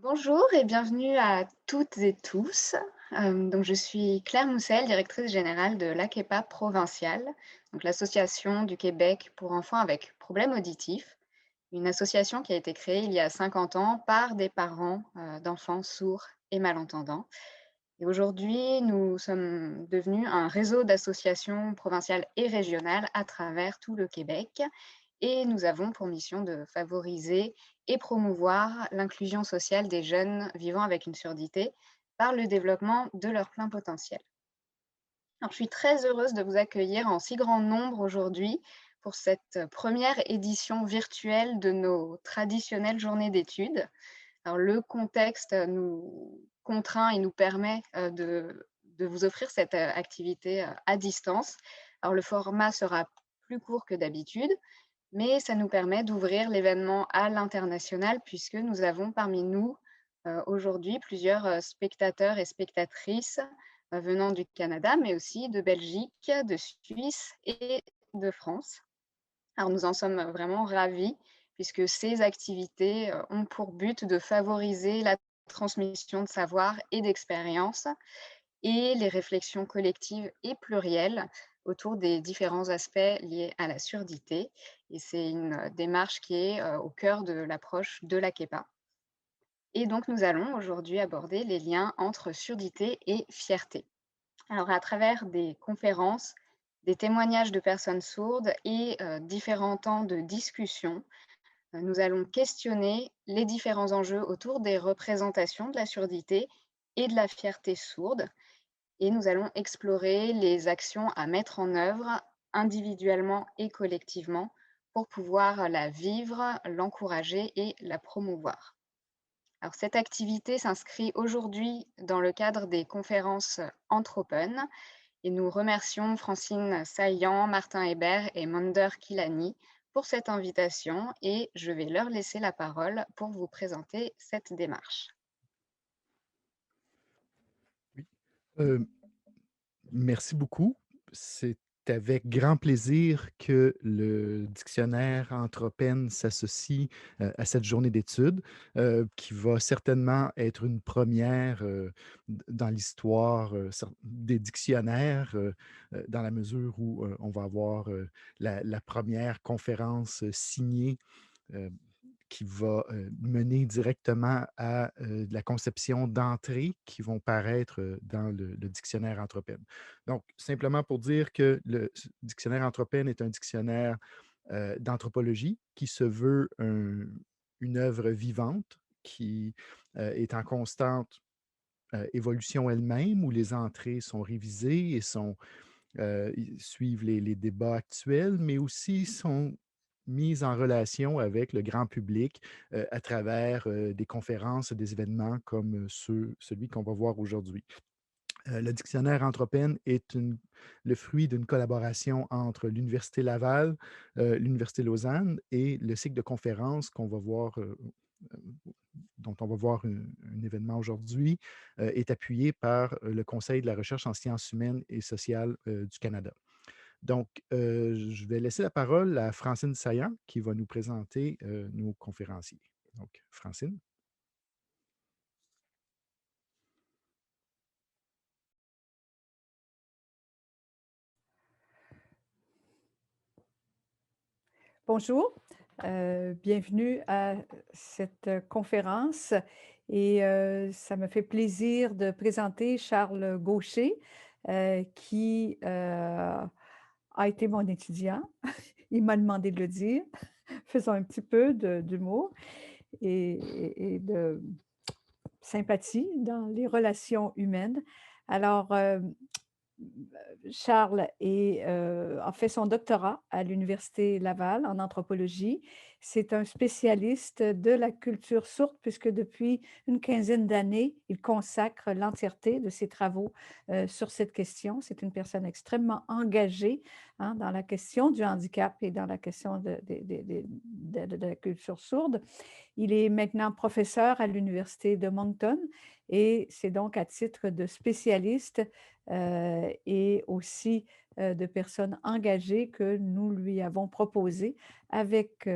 Bonjour et bienvenue à toutes et tous. Donc je suis Claire Moussel, directrice générale de l'AKEPA provinciale, donc l'Association du Québec pour enfants avec problèmes auditifs, une association qui a été créée il y a 50 ans par des parents d'enfants sourds et malentendants. Et aujourd'hui, nous sommes devenus un réseau d'associations provinciales et régionales à travers tout le Québec et nous avons pour mission de favoriser et promouvoir l'inclusion sociale des jeunes vivant avec une surdité par le développement de leur plein potentiel. Alors, je suis très heureuse de vous accueillir en si grand nombre aujourd'hui pour cette première édition virtuelle de nos traditionnelles journées d'études. Alors, le contexte nous contraint et nous permet de vous offrir cette activité à distance. Alors, le format sera plus court que d'habitude, mais ça nous permet d'ouvrir l'événement à l'international puisque nous avons parmi nous aujourd'hui plusieurs spectateurs et spectatrices venant du Canada, mais aussi de Belgique, de Suisse et de France. Alors nous en sommes vraiment ravis puisque ces activités ont pour but de favoriser la transmission de savoir et d'expérience et les réflexions collectives et plurielles autour des différents aspects liés à la surdité. Et c'est une démarche qui est au cœur de l'approche de la KEPA. Et donc, nous allons aujourd'hui aborder les liens entre surdité et fierté. Alors, à travers des conférences, des témoignages de personnes sourdes et différents temps de discussion, nous allons questionner les différents enjeux autour des représentations de la surdité et de la fierté sourde et nous allons explorer les actions à mettre en œuvre individuellement et collectivement pour pouvoir la vivre, l'encourager et la promouvoir. Alors, cette activité s'inscrit aujourd'hui dans le cadre des conférences Anthropen et nous remercions Francine Saillant, Martin Hébert et Mander Kilani pour cette invitation et je vais leur laisser la parole pour vous présenter cette démarche. Oui. Euh, Merci beaucoup. C'est avec grand plaisir que le dictionnaire Anthropène s'associe à cette journée d'études, qui va certainement être une première dans l'histoire des dictionnaires, dans la mesure où on va avoir la première conférence signée euh, qui va mener directement à de la conception d'entrées qui vont paraître dans le dictionnaire Anthropène. Donc, simplement pour dire que le dictionnaire Anthropène est un dictionnaire d'anthropologie qui se veut une œuvre vivante qui est en constante évolution elle-même, où les entrées sont révisées et suivent les débats actuels, mais aussi sont mises en relation avec le grand public à travers des conférences, des événements comme celui qu'on va voir aujourd'hui. Le dictionnaire Anthropène est le fruit d'une collaboration entre l'Université Laval, l'Université Lausanne et le cycle de conférences qu'on va voir, dont on va voir un événement aujourd'hui, est appuyé par le Conseil de la recherche en sciences humaines et sociales du Canada. Donc, je vais laisser la parole à Francine Saillant qui va nous présenter nos conférenciers. Donc, Francine. Bonjour, bienvenue à cette conférence et ça me fait plaisir de présenter Charles Gaucher qui a été mon étudiant. Il m'a demandé de le dire. Faisons un petit peu d'humour et de sympathie dans les relations humaines. Alors, Charles a fait son doctorat à l'Université Laval en anthropologie. C'est un spécialiste de la culture sourde puisque depuis une quinzaine d'années, il consacre l'entièreté de ses travaux sur cette question. C'est une personne extrêmement engagée dans la question du handicap et dans la question de la culture sourde. Il est maintenant professeur à l'Université de Moncton et c'est donc à titre de spécialiste et aussi de personnes engagées que nous lui avons proposé avec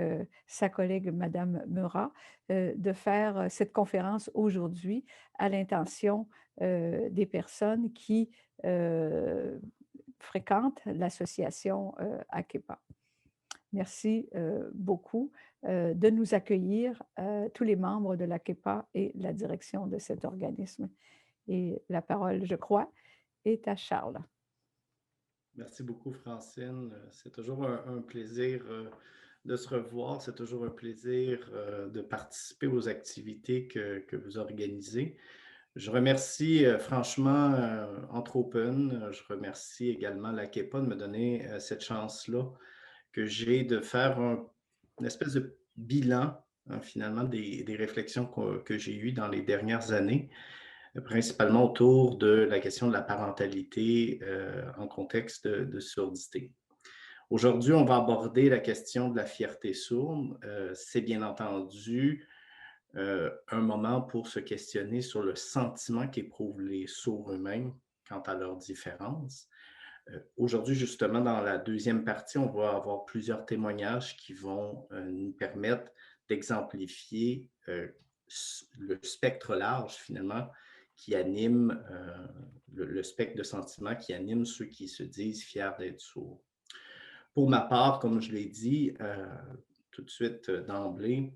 sa collègue Madame Merat de faire cette conférence aujourd'hui à l'intention des personnes qui euh, fréquentent l'association AKEPA. Merci beaucoup de nous accueillir, tous les membres de l'AKEPA et la direction de cet organisme. Et la parole, je crois, est à Charles. Merci beaucoup, Francine. C'est toujours un plaisir de se revoir. C'est toujours un plaisir de participer aux activités que vous organisez. Je remercie franchement Anthropen. Je remercie également l'AKEPA de me donner cette chance-là que j'ai de faire une espèce de bilan, hein, finalement, des réflexions que j'ai eues dans les dernières années, principalement autour de la question de la parentalité en contexte de surdité. Aujourd'hui, on va aborder la question de la fierté sourde. C'est bien entendu un moment pour se questionner sur le sentiment qu'éprouvent les sourds eux-mêmes quant à leurs différences. Aujourd'hui, justement, dans la deuxième partie, on va avoir plusieurs témoignages qui vont nous permettre d'exemplifier le spectre large, finalement, qui anime le spectre de sentiments qui anime ceux qui se disent fiers d'être sourds. Pour ma part, comme je l'ai dit tout de suite d'emblée,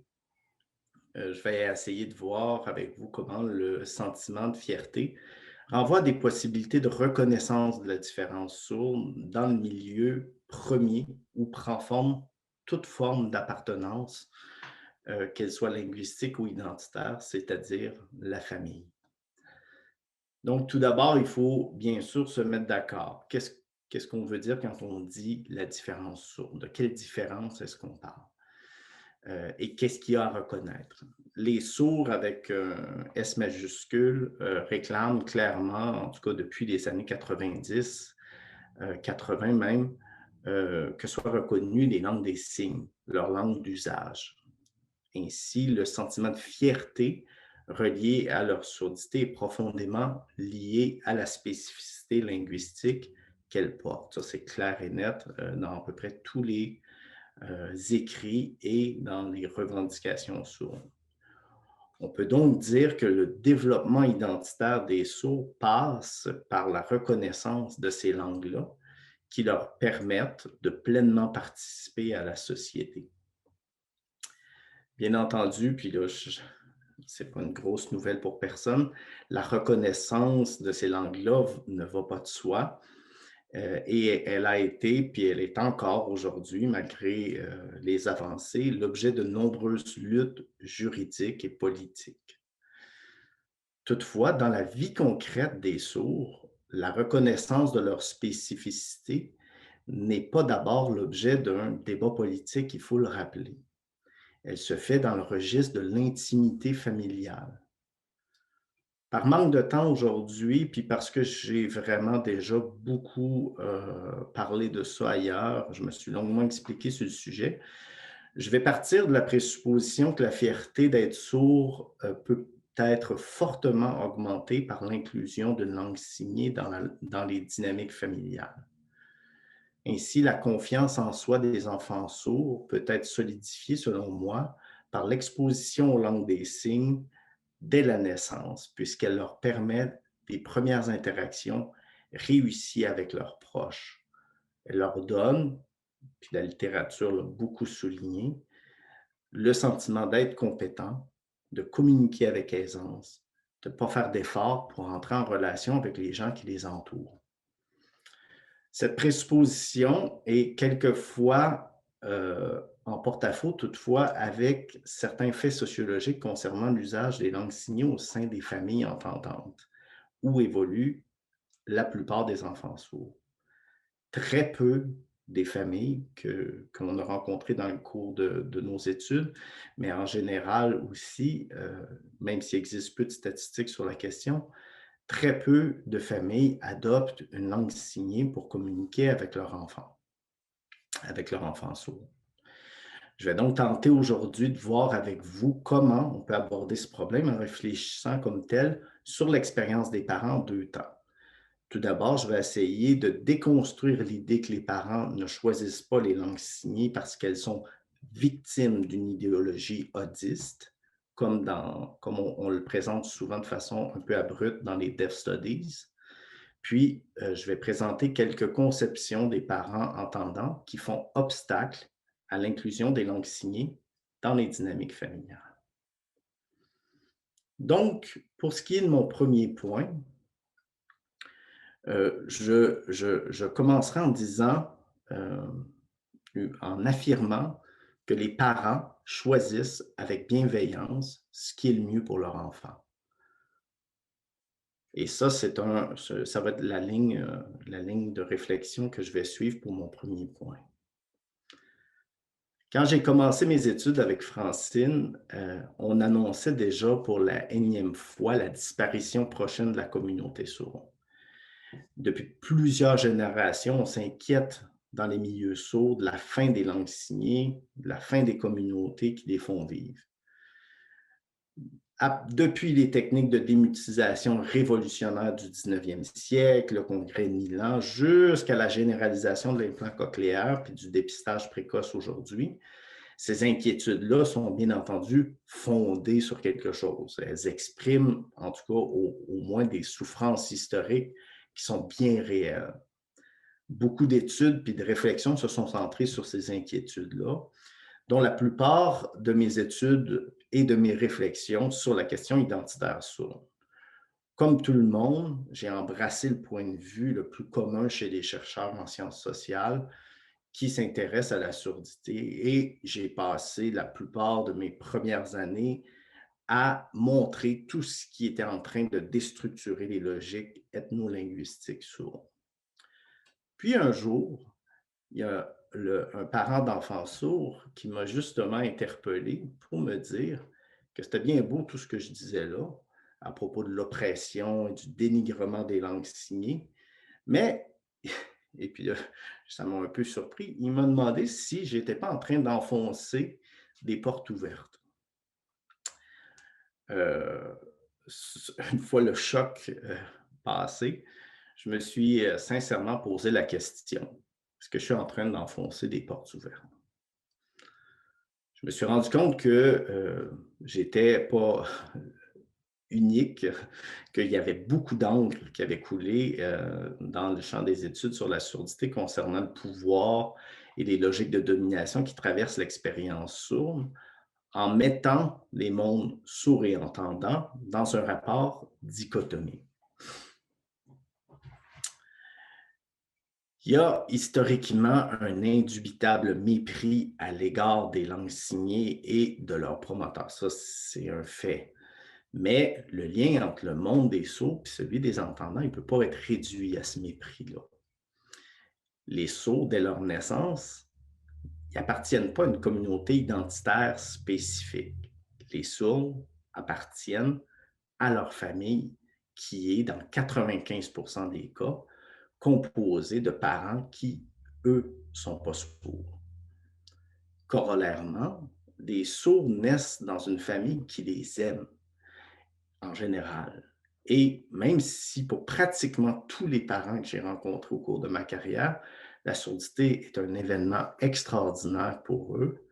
je vais essayer de voir avec vous comment le sentiment de fierté renvoie à des possibilités de reconnaissance de la différence sourde dans le milieu premier où prend forme toute forme d'appartenance, qu'elle soit linguistique ou identitaire, c'est-à-dire la famille. Donc, tout d'abord, il faut bien sûr se mettre d'accord. Qu'est-ce qu'on veut dire quand on dit la différence sourde? De quelle différence est-ce qu'on parle? Et qu'est-ce qu'il y a à reconnaître? Les sourds avec un S majuscule réclament clairement, en tout cas depuis les années 90, 80 même, que soient reconnues les langues des signes, leur langue d'usage. Ainsi, le sentiment de fierté relié à leur surdité est profondément lié à la spécificité linguistique qu'elle porte. Ça, c'est clair et net dans à peu près tous les écrits et dans les revendications sourdes. On peut donc dire que le développement identitaire des sourds passe par la reconnaissance de ces langues-là qui leur permettent de pleinement participer à la société. Bien entendu, puis là, ce n'est pas une grosse nouvelle pour personne, la reconnaissance de ces langues-là ne va pas de soi. Et elle a été, puis elle est encore aujourd'hui, malgré les avancées, l'objet de nombreuses luttes juridiques et politiques. Toutefois, dans la vie concrète des sourds, la reconnaissance de leur spécificité n'est pas d'abord l'objet d'un débat politique, il faut le rappeler. Elle se fait dans le registre de l'intimité familiale. Par manque de temps aujourd'hui, puis parce que j'ai vraiment déjà beaucoup parlé de ça ailleurs, je me suis longuement expliqué sur le sujet, je vais partir de la présupposition que la fierté d'être sourd peut être fortement augmentée par l'inclusion d'une langue signée dans les dynamiques familiales. Ainsi, la confiance en soi des enfants sourds peut être solidifiée, selon moi, par l'exposition aux langues des signes dès la naissance, puisqu'elle leur permet des premières interactions réussies avec leurs proches. Elle leur donne, puis la littérature l'a beaucoup souligné, le sentiment d'être compétent, de communiquer avec aisance, de ne pas faire d'efforts pour entrer en relation avec les gens qui les entourent. Cette présupposition est quelquefois en porte-à-faux, toutefois, avec certains faits sociologiques concernant l'usage des langues signées au sein des familles entendantes, où évoluent la plupart des enfants sourds. Très peu des familles que l'on a rencontrées dans le cours de nos études, mais en général aussi, même s'il existe peu de statistiques sur la question, très peu de familles adoptent une langue signée pour communiquer avec leur enfant sourd. Je vais donc tenter aujourd'hui de voir avec vous comment on peut aborder ce problème en réfléchissant comme tel sur l'expérience des parents en deux temps. Tout d'abord, je vais essayer de déconstruire l'idée que les parents ne choisissent pas les langues signées parce qu'elles sont victimes d'une idéologie odiste, comme on le présente souvent de façon un peu abrupte dans les Deaf Studies. Puis, je vais présenter quelques conceptions des parents entendants qui font obstacle à l'inclusion des langues signées dans les dynamiques familiales. Donc, pour ce qui est de mon premier point, je commencerai en disant, en affirmant que les parents choisissent avec bienveillance ce qui est le mieux pour leur enfant. Et ça, ça va être la ligne de réflexion que je vais suivre pour mon premier point. Quand j'ai commencé mes études avec Francine, on annonçait déjà pour la énième fois la disparition prochaine de la communauté sourde. Depuis plusieurs générations, on s'inquiète dans les milieux sourds de la fin des langues signées, de la fin des communautés qui les font vivre. Depuis les techniques de démutisation révolutionnaire du 19e siècle, le congrès de Milan, jusqu'à la généralisation de l'implant cochléaire puis du dépistage précoce aujourd'hui, ces inquiétudes-là sont bien entendu fondées sur quelque chose. Elles expriment, en tout cas, au moins des souffrances historiques qui sont bien réelles. Beaucoup d'études puis de réflexions se sont centrées sur ces inquiétudes-là, dont la plupart de mes études et de mes réflexions sur la question identitaire sourde. Comme tout le monde, j'ai embrassé le point de vue le plus commun chez les chercheurs en sciences sociales qui s'intéressent à la surdité et j'ai passé la plupart de mes premières années à montrer tout ce qui était en train de déstructurer les logiques ethno-linguistiques sourdes. Puis un jour, il y a un parent d'enfant sourd qui m'a justement interpellé pour me dire que c'était bien beau tout ce que je disais là à propos de l'oppression et du dénigrement des langues signées, mais, et puis ça m'a un peu surpris, il m'a demandé si je n'étais pas en train d'enfoncer des portes ouvertes. Une fois le choc passé, je me suis sincèrement posé la question, est-ce que je suis en train d'enfoncer des portes ouvertes? Je me suis rendu compte que je n'étais pas unique, qu'il y avait beaucoup d'encre qui avait coulé dans le champ des études sur la surdité concernant le pouvoir et les logiques de domination qui traversent l'expérience sourde, en mettant les mondes sourds et entendants dans un rapport dichotomique. Il y a historiquement un indubitable mépris à l'égard des langues signées et de leurs promoteurs. Ça, c'est un fait. Mais le lien entre le monde des sourds et celui des entendants, il ne peut pas être réduit à ce mépris-là. Les sourds, dès leur naissance, n'appartiennent pas à une communauté identitaire spécifique. Les sourds appartiennent à leur famille qui est, dans 95% des cas, composée de parents qui, eux, ne sont pas sourds. Corollairement, les sourds naissent dans une famille qui les aime, en général. Et même si pour pratiquement tous les parents que j'ai rencontrés au cours de ma carrière, la surdité est un événement extraordinaire pour eux,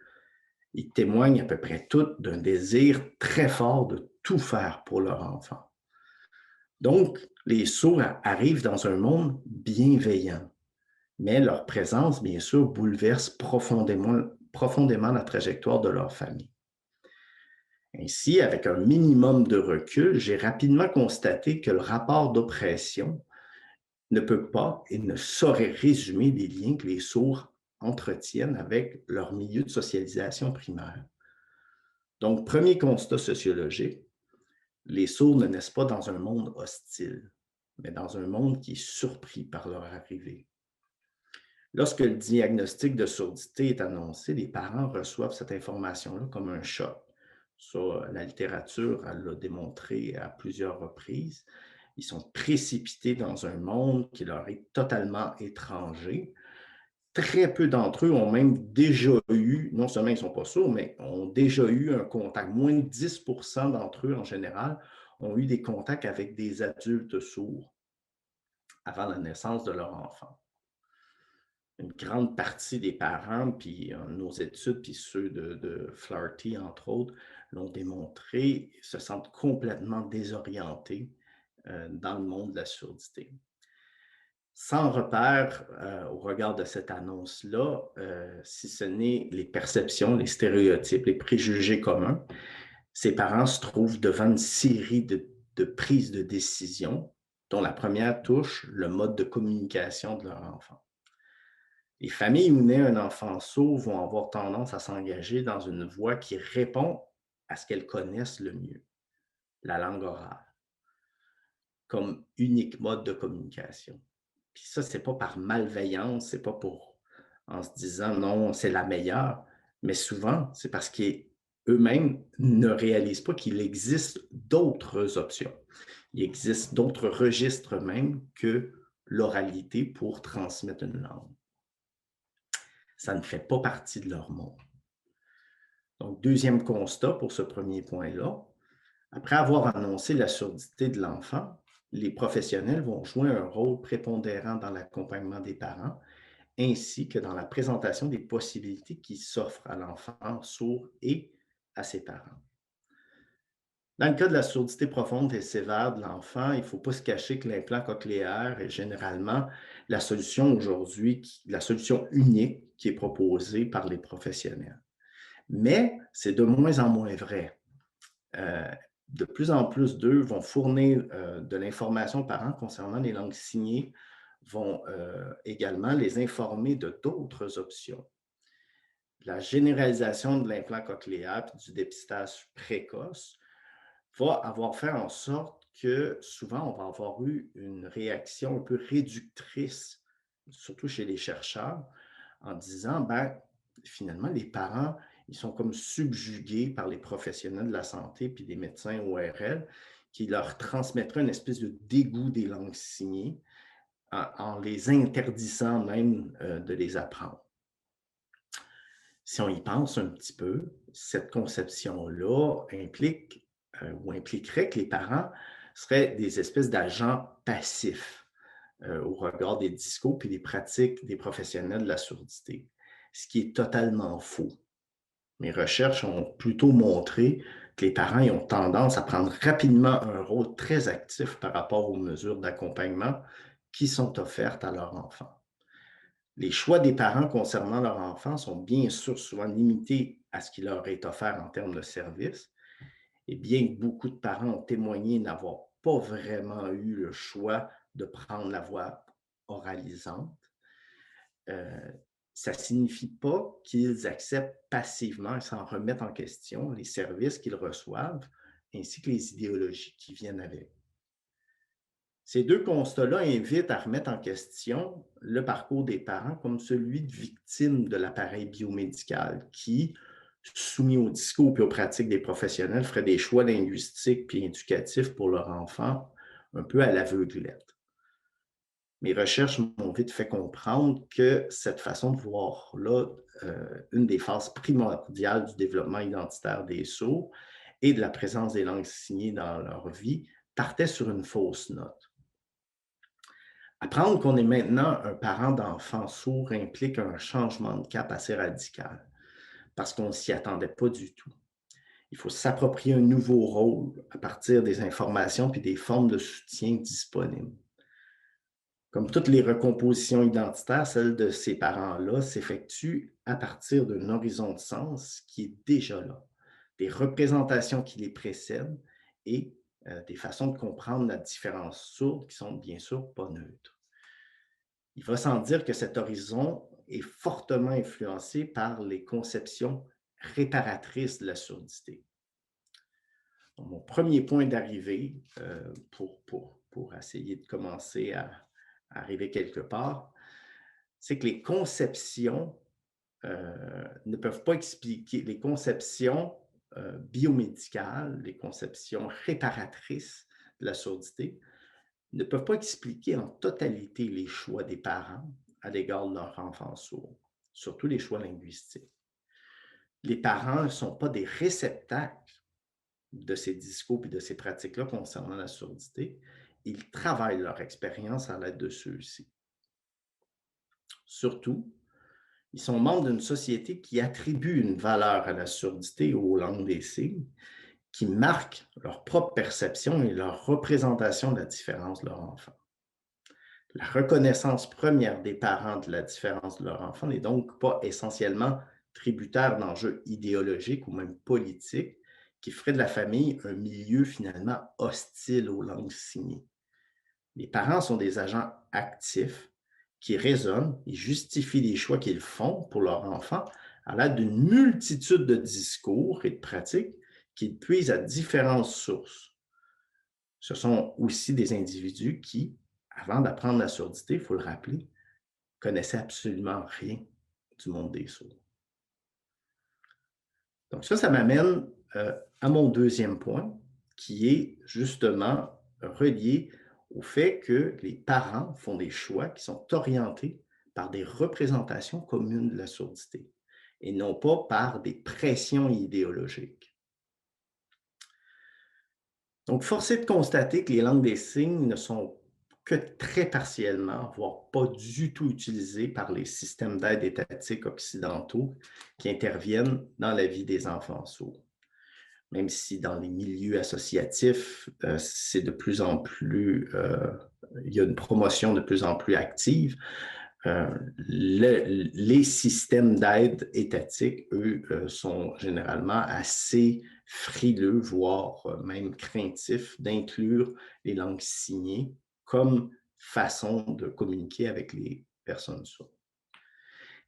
ils témoignent à peu près tous d'un désir très fort de tout faire pour leur enfant. Donc, les sourds arrivent dans un monde bienveillant, mais leur présence, bien sûr, bouleverse profondément la trajectoire de leur famille. Ainsi, avec un minimum de recul, j'ai rapidement constaté que le rapport d'oppression ne peut pas et ne saurait résumer les liens que les sourds entretiennent avec leur milieu de socialisation primaire. Donc, premier constat sociologique, les sourds ne naissent pas dans un monde hostile, mais dans un monde qui est surpris par leur arrivée. Lorsque le diagnostic de surdité est annoncé, les parents reçoivent cette information-là comme un choc. Ça, la littérature l'a démontré à plusieurs reprises. Ils sont précipités dans un monde qui leur est totalement étranger. Très peu d'entre eux ont même déjà eu, non seulement ils ne sont pas sourds, mais ont déjà eu un contact. Moins de 10% d'entre eux, en général, ont eu des contacts avec des adultes sourds avant la naissance de leur enfant. Une grande partie des parents, puis nos études, puis ceux de Flaherty, entre autres, l'ont démontré, se sentent complètement désorientés dans le monde de la surdité. Sans repère au regard de cette annonce-là, si ce n'est les perceptions, les stéréotypes, les préjugés communs, ces parents se trouvent devant une série de prises de décision, dont la première touche le mode de communication de leur enfant. Les familles où naît un enfant sourd vont avoir tendance à s'engager dans une voie qui répond à ce qu'elles connaissent le mieux, la langue orale, comme unique mode de communication. Puis ça, c'est pas par malveillance, c'est pas pour en se disant non, c'est la meilleure, mais souvent, c'est parce qu'eux-mêmes ne réalisent pas qu'il existe d'autres options. Il existe d'autres registres même que l'oralité pour transmettre une langue. Ça ne fait pas partie de leur monde. Donc, deuxième constat pour ce premier point-là, après avoir annoncé la surdité de l'enfant, les professionnels vont jouer un rôle prépondérant dans l'accompagnement des parents, ainsi que dans la présentation des possibilités qui s'offrent à l'enfant sourd et à ses parents. Dans le cas de la surdité profonde et sévère de l'enfant, il ne faut pas se cacher que l'implant cochléaire est généralement la solution aujourd'hui, la solution unique qui est proposée par les professionnels. Mais c'est de moins en moins vrai. De plus en plus d'eux vont fournir de l'information aux parents concernant les langues signées, vont également les informer de d'autres options. La généralisation de l'implant cochléaire et du dépistage précoce va avoir fait en sorte que souvent, on va avoir eu une réaction un peu réductrice, surtout chez les chercheurs, en disant, ben, finalement, les parents, ils sont comme subjugués par les professionnels de la santé puis des médecins ORL qui leur transmettraient une espèce de dégoût des langues signées en les interdisant même de les apprendre. Si on y pense un petit peu, cette conception-là implique ou impliquerait que les parents seraient des espèces d'agents passifs au regard des discours et des pratiques des professionnels de la surdité, ce qui est totalement faux. Mes recherches ont plutôt montré que les parents ont tendance à prendre rapidement un rôle très actif par rapport aux mesures d'accompagnement qui sont offertes à leurs enfants. Les choix des parents concernant leur enfant sont bien sûr souvent limités à ce qui leur est offert en termes de services. Et bien que beaucoup de parents ont témoigné n'avoir pas vraiment eu le choix de prendre la voie oralisante, ça ne signifie pas qu'ils acceptent passivement et sans remettre en question les services qu'ils reçoivent ainsi que les idéologies qui viennent avec. Ces deux constats-là invitent à remettre en question le parcours des parents comme celui de victimes de l'appareil biomédical qui, soumis aux discours et aux pratiques des professionnels, feraient des choix linguistiques et éducatifs pour leur enfant un peu à l'aveuglette. Mes recherches m'ont vite fait comprendre que cette façon de voir-là, une des phases primordiales du développement identitaire des sourds et de la présence des langues signées dans leur vie, partait sur une fausse note. Apprendre qu'on est maintenant un parent d'enfant sourd implique un changement de cap assez radical parce qu'on ne s'y attendait pas du tout. Il faut s'approprier un nouveau rôle à partir des informations et des formes de soutien disponibles. Comme toutes les recompositions identitaires, celle de ces parents-là s'effectue à partir d'un horizon de sens qui est déjà là, des représentations qui les précèdent et des façons de comprendre la différence sourde qui sont bien sûr pas neutres. Il va sans dire que cet horizon est fortement influencé par les conceptions réparatrices de la surdité. Donc, mon premier point d'arrivée pour essayer de commencer à arriver quelque part, c'est que les conceptions ne peuvent pas expliquer, les conceptions biomédicales, les conceptions réparatrices de la surdité, ne peuvent pas expliquer en totalité les choix des parents à l'égard de leur enfant sourd, surtout les choix linguistiques. Les parents ne sont pas des réceptacles de ces discours et de ces pratiques-là concernant la surdité. ils travaillent leur expérience à l'aide de ceux-ci. Surtout, ils sont membres d'une société qui attribue une valeur à la surdité ou aux langues des signes, qui marque leur propre perception et leur représentation de la différence de leur enfant. La reconnaissance première des parents de la différence de leur enfant n'est donc pas essentiellement tributaire d'enjeux idéologiques ou même politiques qui feraient de la famille un milieu finalement hostile aux langues signées. Les parents sont des agents actifs qui raisonnent et justifient les choix qu'ils font pour leur enfant à l'aide d'une multitude de discours et de pratiques qu'ils puisent à différentes sources. Ce sont aussi des individus qui, avant d'apprendre la surdité, il faut le rappeler, connaissaient absolument rien du monde des sourds. Donc ça m'amène à mon deuxième point, qui est justement relié au fait que les parents font des choix qui sont orientés par des représentations communes de la surdité et non pas par des pressions idéologiques. Donc, force est de constater que les langues des signes ne sont que très partiellement, voire pas du tout utilisées par les systèmes d'aide étatiques occidentaux qui interviennent dans la vie des enfants sourds. Même si dans les milieux associatifs, c'est de plus en plus, il y a une promotion de plus en plus active, les systèmes d'aide étatiques, eux, sont généralement assez frileux, voire même craintifs d'inclure les langues signées comme façon de communiquer avec les personnes sourdes.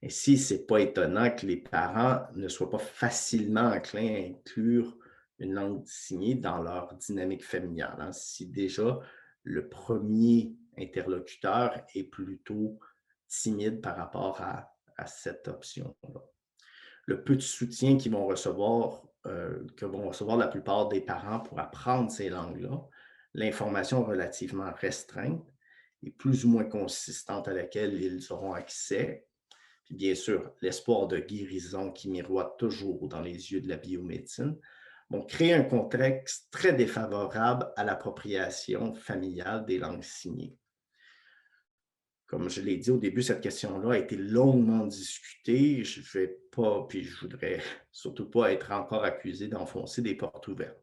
Ainsi, ce n'est pas étonnant que les parents ne soient pas facilement enclins à inclure une langue signée dans leur dynamique familiale, hein. Si déjà le premier interlocuteur est plutôt timide par rapport à cette option-là. Le peu de soutien que vont recevoir la plupart des parents pour apprendre ces langues-là, l'information relativement restreinte et plus ou moins consistante à laquelle ils auront accès, puis bien sûr, l'espoir de guérison qui miroite toujours dans les yeux de la biomédecine, vont créer un contexte très défavorable à l'appropriation familiale des langues signées. Comme je l'ai dit au début, cette question-là a été longuement discutée. Je ne vais pas, puis je voudrais surtout pas être encore accusé d'enfoncer des portes ouvertes.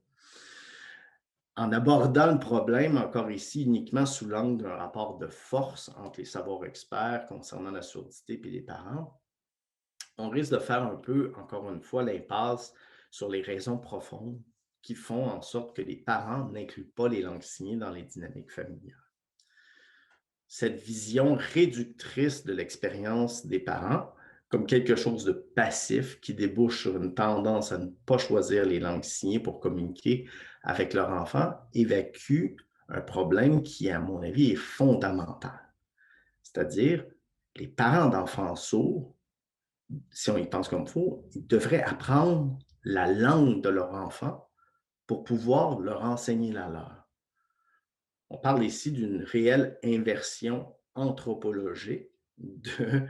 En abordant le problème, encore ici, uniquement sous l'angle d'un rapport de force entre les savoirs experts concernant la surdité et les parents, on risque de faire un peu, encore une fois, l'impasse sur les raisons profondes qui font en sorte que les parents n'incluent pas les langues signées dans les dynamiques familiales. Cette vision réductrice de l'expérience des parents comme quelque chose de passif qui débouche sur une tendance à ne pas choisir les langues signées pour communiquer avec leur enfant évacue un problème qui, à mon avis, est fondamental. C'est-à-dire, les parents d'enfants sourds, si on y pense comme il faut, ils devraient apprendre la langue de leur enfant pour pouvoir leur enseigner la leur. On parle ici d'une réelle inversion anthropologique du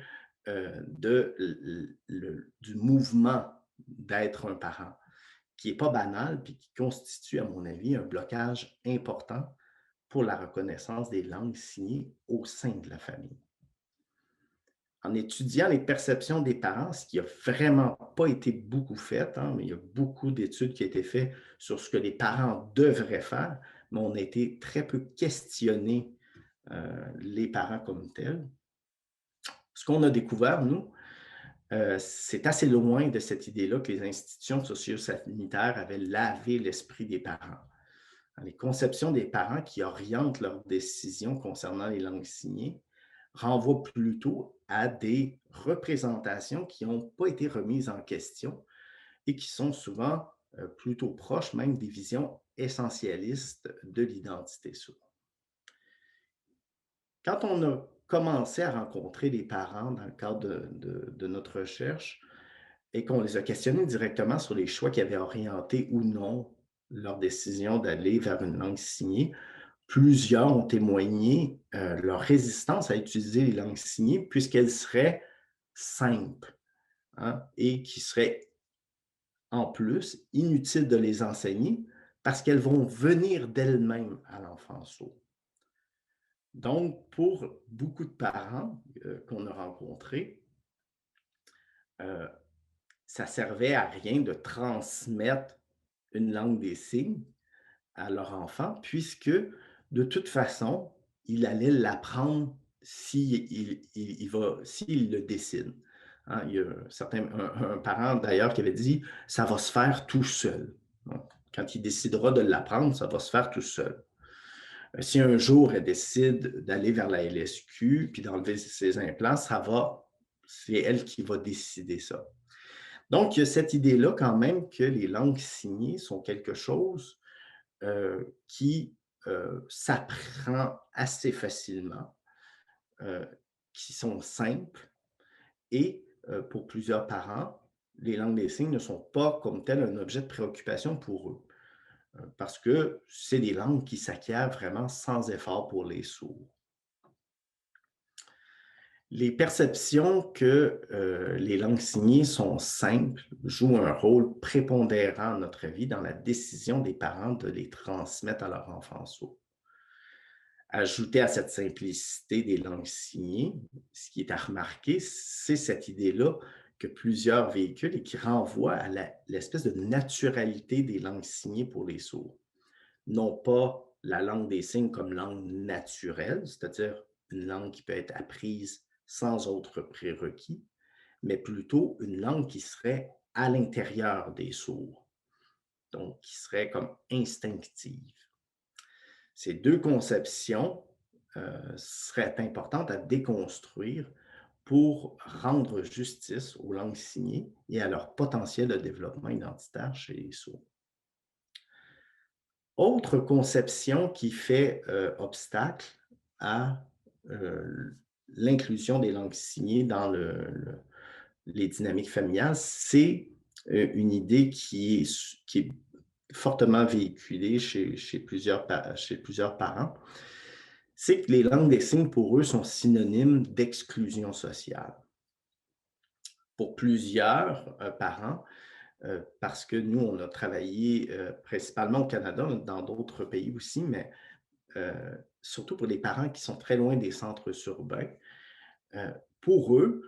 mouvement d'être un parent, qui n'est pas banal puis qui constitue, à mon avis, un blocage important pour la reconnaissance des langues signées au sein de la famille. En étudiant les perceptions des parents, ce qui n'a vraiment pas été beaucoup fait, hein, mais il y a beaucoup d'études qui ont été faites sur ce que les parents devraient faire, mais on a été très peu questionné les parents comme tels. Ce qu'on a découvert, nous, c'est assez loin de cette idée-là que les institutions socio-sanitaires avaient lavé l'esprit des parents. Les conceptions des parents qui orientent leurs décisions concernant les langues signées renvoient plutôt à des représentations qui n'ont pas été remises en question et qui sont souvent plutôt proches même des visions essentialistes de l'identité sourde. Quand on a commencé à rencontrer les parents dans le cadre de notre recherche et qu'on les a questionnés directement sur les choix qui avaient orienté ou non leur décision d'aller vers une langue signée, plusieurs ont témoigné leur résistance à utiliser les langues signées puisqu'elles seraient simples, hein, et qui serait en plus inutile de les enseigner parce qu'elles vont venir d'elles-mêmes à l'enfant sourd. Donc, pour beaucoup de parents qu'on a rencontrés, euh, ça servait à rien de transmettre une langue des signes à leur enfant, puisque de toute façon, il allait l'apprendre s'il le décide. Hein, il y a un parent d'ailleurs qui avait dit, ça va se faire tout seul. Donc, quand il décidera de l'apprendre, ça va se faire tout seul. Si un jour elle décide d'aller vers la LSQ puis d'enlever ses implants, c'est elle qui va décider ça. Donc, il y a cette idée-là quand même que les langues signées sont quelque chose qui s'apprend assez facilement, euh, qui sont simples et pour plusieurs parents, les langues des signes ne sont pas comme tel un objet de préoccupation pour eux, parce que c'est des langues qui s'acquièrent vraiment sans effort pour les sourds. Les perceptions que les langues signées sont simples jouent un rôle prépondérant dans notre vie dans la décision des parents de les transmettre à leur enfant sourd. Ajouter à cette simplicité des langues signées, ce qui est à remarquer, c'est cette idée-là que plusieurs véhiculent et qui renvoie à l'espèce de naturalité des langues signées pour les sourds. Non pas la langue des signes comme langue naturelle, c'est-à-dire une langue qui peut être apprise sans autre prérequis, mais plutôt une langue qui serait à l'intérieur des sourds, donc qui serait comme instinctive. Ces deux conceptions seraient importantes à déconstruire pour rendre justice aux langues signées et à leur potentiel de développement identitaire chez les sourds. Autre conception qui fait obstacle à l'inclusion des langues signées dans les dynamiques familiales, c'est une idée qui est fortement véhiculée chez plusieurs parents, c'est que les langues des signes, pour eux, sont synonymes d'exclusion sociale. Pour plusieurs parents, parce que nous, on a travaillé principalement au Canada, dans d'autres pays aussi, mais surtout pour les parents qui sont très loin des centres urbains, pour eux,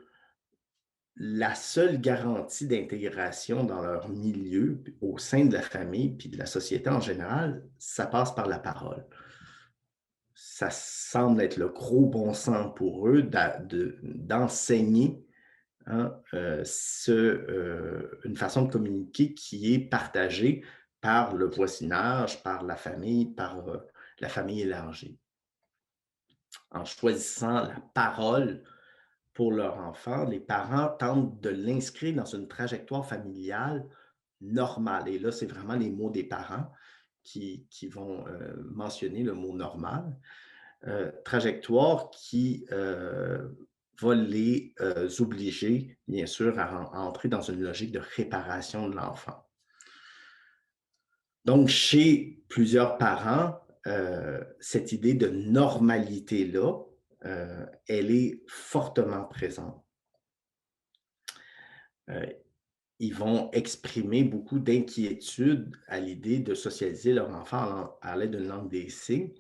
la seule garantie d'intégration dans leur milieu, au sein de la famille, puis de la société en général, ça passe par la parole. Ça semble être le gros bon sens pour eux d'enseigner une façon de communiquer qui est partagée par le voisinage, par la famille élargie. En choisissant la parole pour leur enfant, les parents tentent de l'inscrire dans une trajectoire familiale normale. Et là, c'est vraiment les mots des parents qui vont mentionner le mot normal. Trajectoire qui va les obliger, bien sûr, à entrer dans une logique de réparation de l'enfant. Donc, chez plusieurs parents, cette idée de normalité-là, elle est fortement présente. Ils vont exprimer beaucoup d'inquiétude à l'idée de socialiser leur enfant à l'aide d'une langue des signes,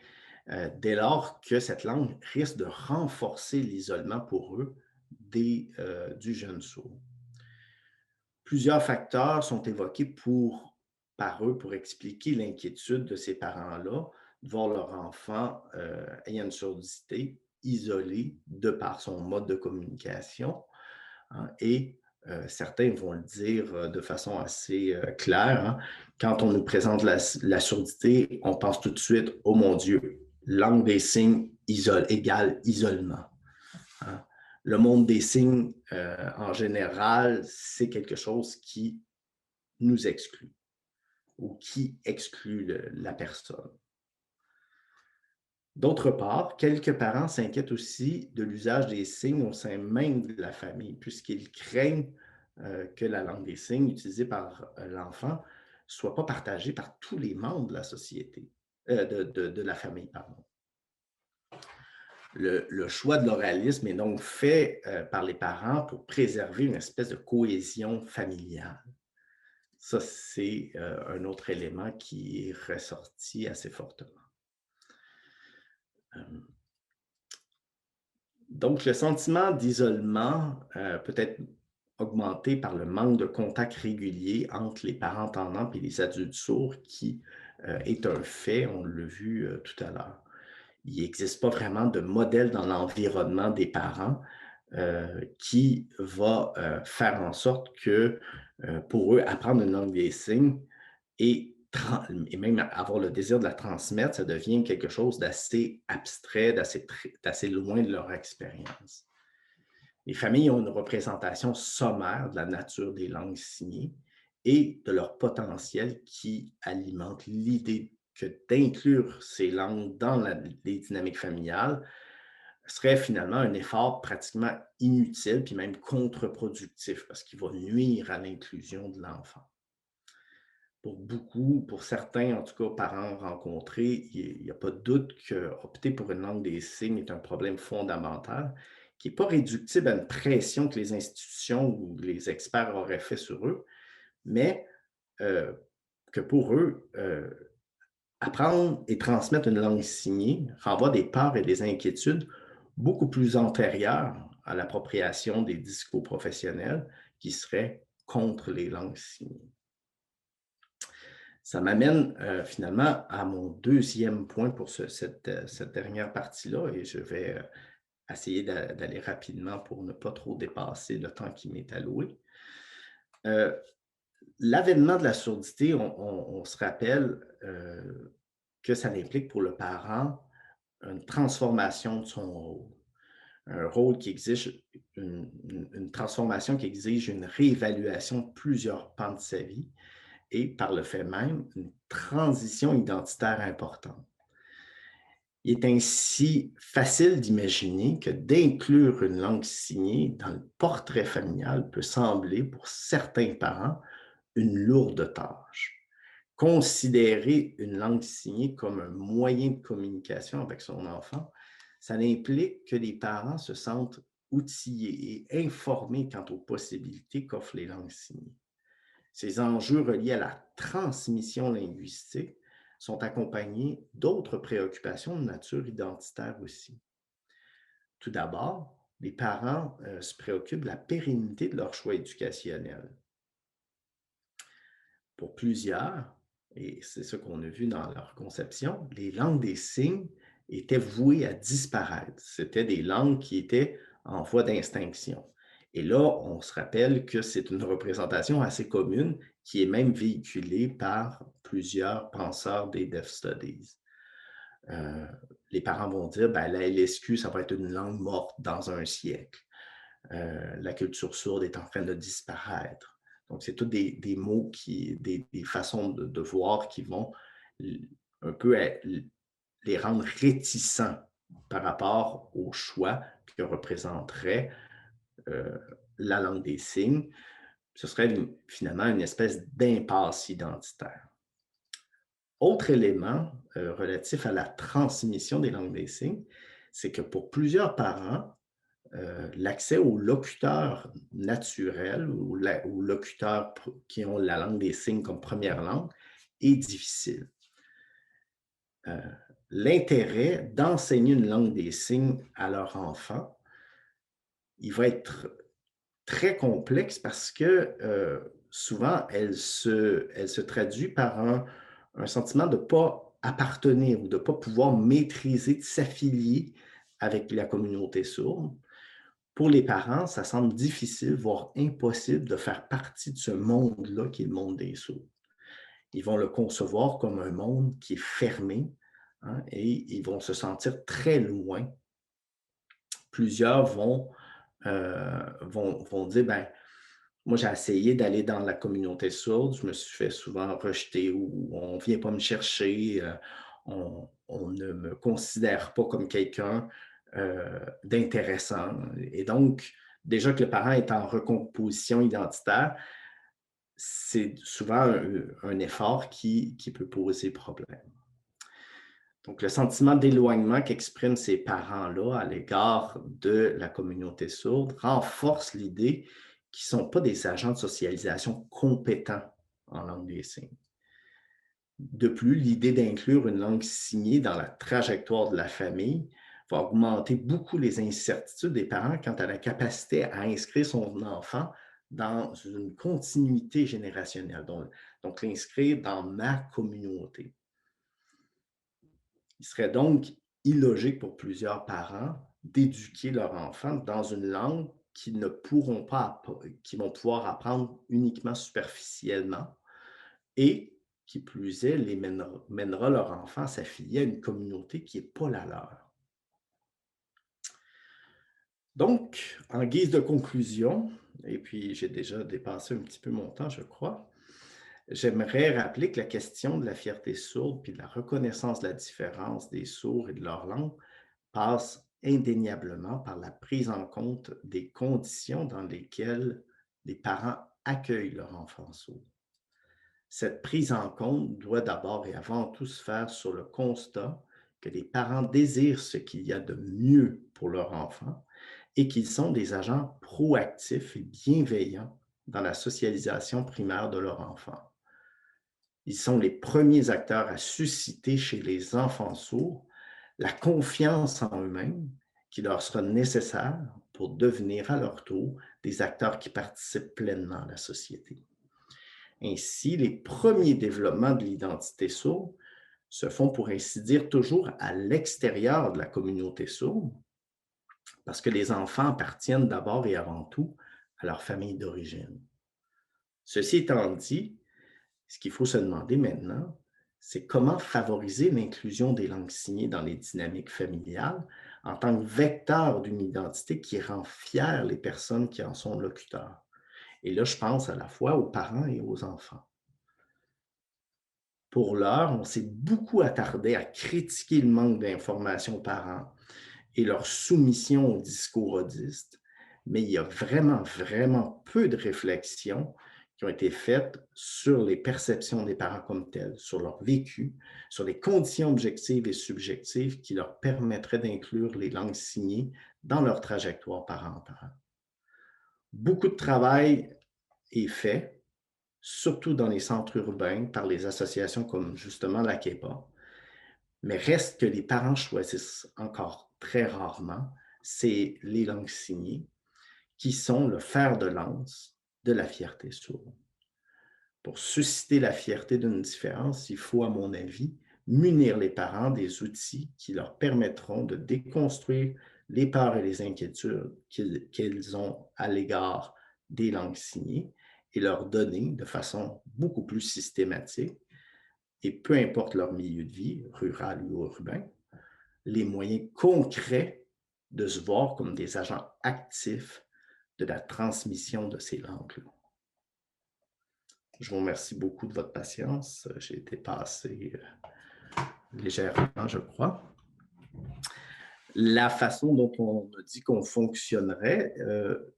dès lors que cette langue risque de renforcer l'isolement pour eux du jeune sourd. Plusieurs facteurs sont évoqués par eux pour expliquer l'inquiétude de ces parents-là de voir leur enfant ayant une surdité isolé de par son mode de communication. Hein, et certains vont le dire de façon assez claire. Hein, quand on nous présente la surdité, on pense tout de suite, oh mon Dieu, langue des signes égale isolement. Hein. Le monde des signes, en général, c'est quelque chose qui nous exclut ou qui exclut la personne. D'autre part, quelques parents s'inquiètent aussi de l'usage des signes au sein même de la famille, puisqu'ils craignent que la langue des signes utilisée par l'enfant ne soit pas partagée par tous les membres de la société, de la famille, pardon. Le choix de l'oralisme est donc fait par les parents pour préserver une espèce de cohésion familiale. Ça, c'est un autre élément qui est ressorti assez fortement. Donc, le sentiment d'isolement peut être augmenté par le manque de contact régulier entre les parents entendants et les adultes sourds, qui est un fait, on l'a vu tout à l'heure. Il n'existe pas vraiment de modèle dans l'environnement des parents qui va faire en sorte que pour eux, apprendre une langue des signes et même avoir le désir de la transmettre, ça devient quelque chose d'assez abstrait, d'assez loin de leur expérience. Les familles ont une représentation sommaire de la nature des langues signées et de leur potentiel, qui alimente l'idée que d'inclure ces langues dans les dynamiques familiales serait finalement un effort pratiquement inutile, puis même contre-productif, parce qu'il va nuire à l'inclusion de l'enfant. Pour certains, en tout cas, parents rencontrés, il n'y a pas de doute qu'opter pour une langue des signes est un problème fondamental, qui n'est pas réductible à une pression que les institutions ou les experts auraient fait sur eux, mais euh, que pour eux, apprendre et transmettre une langue signée renvoie des peurs et des inquiétudes beaucoup plus antérieures à l'appropriation des discours professionnels qui seraient contre les langues signées. Ça m'amène finalement à mon deuxième point pour cette dernière partie-là, et je vais essayer d'aller rapidement pour ne pas trop dépasser le temps qui m'est alloué. L'avènement de la surdité, on se rappelle que ça implique pour le parent une transformation de son rôle. Un rôle qui exige une transformation qui exige une réévaluation de plusieurs pans de sa vie et, par le fait même, une transition identitaire importante. Il est ainsi facile d'imaginer que d'inclure une langue signée dans le portrait familial peut sembler, pour certains parents, une lourde tâche. Considérer une langue signée comme un moyen de communication avec son enfant, ça implique que les parents se sentent outillés et informés quant aux possibilités qu'offrent les langues signées. Ces enjeux reliés à la transmission linguistique sont accompagnés d'autres préoccupations de nature identitaire aussi. Tout d'abord, les parents se préoccupent de la pérennité de leur choix éducationnel. Pour plusieurs, et c'est ce qu'on a vu dans leur conception, les langues des signes étaient vouées à disparaître. C'était des langues qui étaient en voie d'extinction. Et là, on se rappelle que c'est une représentation assez commune qui est même véhiculée par plusieurs penseurs des Deaf Studies. Les parents vont dire, ben, la LSQ, ça va être une langue morte dans un siècle. La culture sourde est en train de disparaître. Donc, c'est tous des mots, des façons de voir qui vont un peu les rendre réticents par rapport au choix que représenterait la langue des signes. Ce serait finalement une espèce d'impasse identitaire. Autre élément relatif à la transmission des langues des signes, c'est que pour plusieurs parents, l'accès aux locuteurs naturels ou locuteurs qui ont la langue des signes comme première langue est difficile. L'intérêt d'enseigner une langue des signes à leur enfant, il va être très complexe parce que souvent, elle se traduit par un sentiment de ne pas appartenir ou de ne pas pouvoir maîtriser, de s'affilier avec la communauté sourde. Pour les parents, ça semble difficile, voire impossible, de faire partie de ce monde-là qui est le monde des sourds. Ils vont le concevoir comme un monde qui est fermé, hein, et ils vont se sentir très loin. Plusieurs vont dire, ben, moi, j'ai essayé d'aller dans la communauté sourde, je me suis fait souvent rejeter ou on ne vient pas me chercher, on ne me considère pas comme quelqu'un d'intéressant. Et donc, déjà que le parent est en recomposition identitaire, c'est souvent un effort qui peut poser problème. Donc, le sentiment d'éloignement qu'expriment ces parents-là à l'égard de la communauté sourde renforce l'idée qu'ils ne sont pas des agents de socialisation compétents en langue des signes. De plus, l'idée d'inclure une langue signée dans la trajectoire de la famille va augmenter beaucoup les incertitudes des parents quant à la capacité à inscrire son enfant dans une continuité générationnelle, donc l'inscrire dans ma communauté. Il serait donc illogique pour plusieurs parents d'éduquer leur enfant dans une langue qu'ils ne pourront pas, qu'ils vont pouvoir apprendre uniquement superficiellement et qui plus est, mènera leur enfant à s'affilier à une communauté qui n'est pas la leur. Donc, en guise de conclusion, et puis j'ai déjà dépassé un petit peu mon temps, je crois, j'aimerais rappeler que la question de la fierté sourde puis de la reconnaissance de la différence des sourds et de leur langue passe indéniablement par la prise en compte des conditions dans lesquelles les parents accueillent leur enfant sourd. Cette prise en compte doit d'abord et avant tout se faire sur le constat que les parents désirent ce qu'il y a de mieux pour leur enfant et qu'ils sont des agents proactifs et bienveillants dans la socialisation primaire de leur enfant. Ils sont les premiers acteurs à susciter chez les enfants sourds la confiance en eux-mêmes qui leur sera nécessaire pour devenir à leur tour des acteurs qui participent pleinement à la société. Ainsi, les premiers développements de l'identité sourde se font, pour ainsi dire, toujours à l'extérieur de la communauté sourde, parce que les enfants appartiennent d'abord et avant tout à leur famille d'origine. Ceci étant dit, ce qu'il faut se demander maintenant, c'est comment favoriser l'inclusion des langues signées dans les dynamiques familiales en tant que vecteur d'une identité qui rend fières les personnes qui en sont locuteurs. Et là, je pense à la fois aux parents et aux enfants. Pour l'heure, on s'est beaucoup attardé à critiquer le manque d'informations aux parents et leur soumission au discours audiste, mais il y a vraiment peu de réflexions qui ont été faites sur les perceptions des parents comme telles, sur leur vécu, sur les conditions objectives et subjectives qui leur permettraient d'inclure les langues signées dans leur trajectoire parentale. Beaucoup de travail est fait, surtout dans les centres urbains, par les associations comme justement la KEPA, mais reste que les parents choisissent encore très rarement, c'est les langues signées qui sont le fer de lance de la fierté sourde. Pour susciter la fierté d'une différence, il faut, à mon avis, munir les parents des outils qui leur permettront de déconstruire les peurs et les inquiétudes qu'ils ont à l'égard des langues signées et leur donner de façon beaucoup plus systématique, et peu importe leur milieu de vie, rural ou urbain, les moyens concrets de se voir comme des agents actifs de la transmission de ces langues-là. Je vous remercie beaucoup de votre patience. J'ai été passé légèrement, je crois. La façon dont on a dit qu'on fonctionnerait,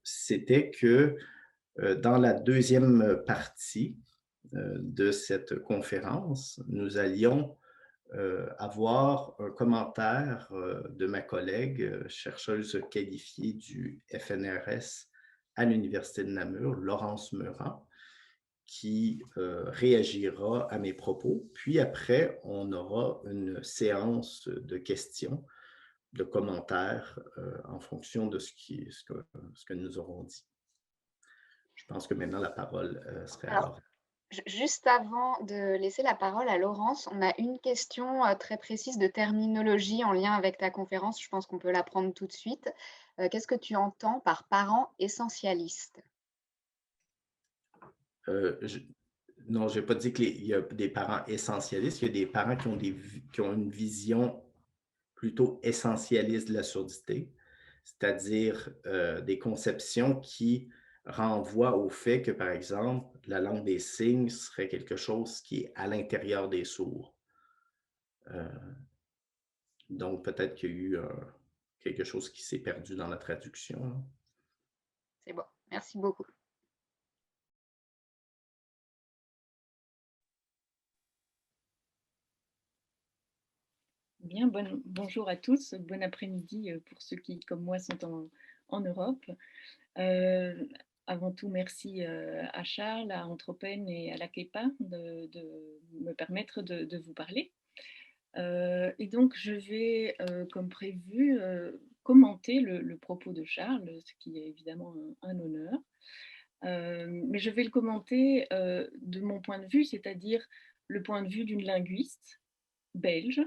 c'était que dans la deuxième partie de cette conférence, nous allions avoir un commentaire de ma collègue, chercheuse qualifiée du FNRS à l'Université de Namur, Laurence Meurant, qui réagira à mes propos. Puis après, on aura une séance de questions, de commentaires en fonction de ce que nous aurons dit. Je pense que maintenant, la parole serait à Laurence. Juste avant de laisser la parole à Laurence, on a une question très précise de terminologie en lien avec ta conférence. Je pense qu'on peut la prendre tout de suite. Qu'est-ce que tu entends par parents essentialistes? Non, je n'ai pas dit qu'il y a des parents essentialistes. Il y a des parents qui ont une vision plutôt essentialiste de la surdité, c'est-à-dire des conceptions qui renvoient au fait que, par exemple, la langue des signes serait quelque chose qui est à l'intérieur des sourds. Donc, peut-être qu'il y a eu quelque chose qui s'est perdu dans la traduction. C'est bon, merci beaucoup. Bien, bonjour à tous, bon après-midi pour ceux qui, comme moi, sont en Europe. Avant tout, merci à Charles, à Anthropène et à la KEPA de me permettre de vous parler. Et donc, je vais, comme prévu, commenter le propos de Charles, ce qui est évidemment un honneur. Mais je vais le commenter de mon point de vue, c'est-à-dire le point de vue d'une linguiste belge,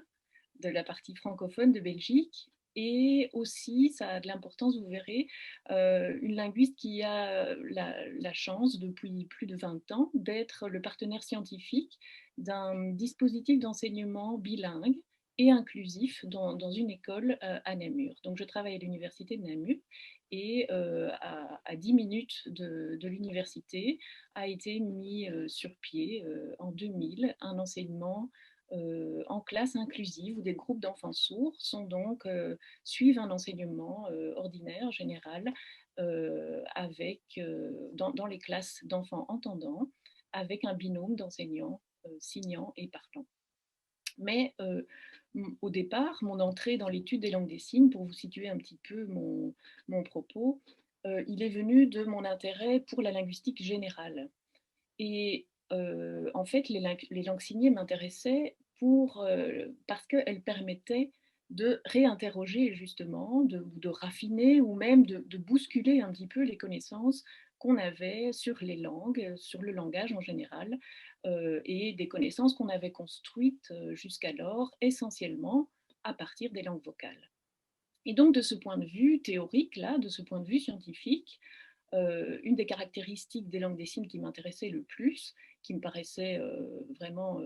de la partie francophone de Belgique, et aussi, ça a de l'importance, vous verrez, une linguiste qui a la chance depuis plus de 20 ans d'être le partenaire scientifique d'un dispositif d'enseignement bilingue et inclusif dans une école à Namur. Donc je travaille à l'université de Namur et à 10 minutes de l'université a été mis sur pied en 2000 un enseignement en classe inclusive où des groupes d'enfants sourds suivent un enseignement ordinaire, général, dans les classes d'enfants entendants, avec un binôme d'enseignants signants et parlants. Mais au départ, mon entrée dans l'étude des langues des signes, pour vous situer un petit peu mon propos, il est venu de mon intérêt pour la linguistique générale. Et en fait, les langues signées m'intéressaient parce qu'elles permettaient de réinterroger justement, de raffiner ou même de bousculer un petit peu les connaissances qu'on avait sur les langues, sur le langage en général, et des connaissances qu'on avait construites jusqu'alors essentiellement à partir des langues vocales. Et donc de ce point de vue théorique, là, de ce point de vue scientifique, une des caractéristiques des langues des signes qui m'intéressait le plus, qui me paraissait vraiment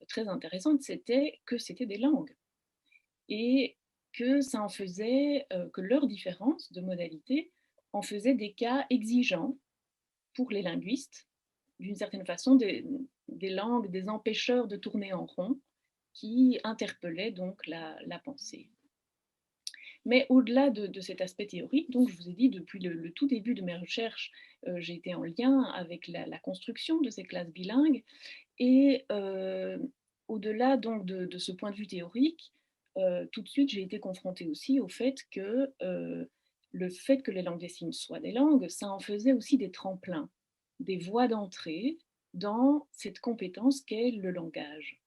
très intéressante, c'était que c'était des langues et que ça en faisait, que leur différence de modalité en faisait des cas exigeants pour les linguistes, d'une certaine façon des langues, des empêcheurs de tourner en rond qui interpellaient donc la pensée. Mais au-delà de cet aspect théorique, donc je vous ai dit, depuis le tout début de mes recherches, j'ai été en lien avec la construction de ces classes bilingues. Et au-delà donc de ce point de vue théorique, tout de suite j'ai été confrontée aussi au fait que le fait que les langues des signes soient des langues, ça en faisait aussi des tremplins, des voies d'entrée dans cette compétence qu'est le langage.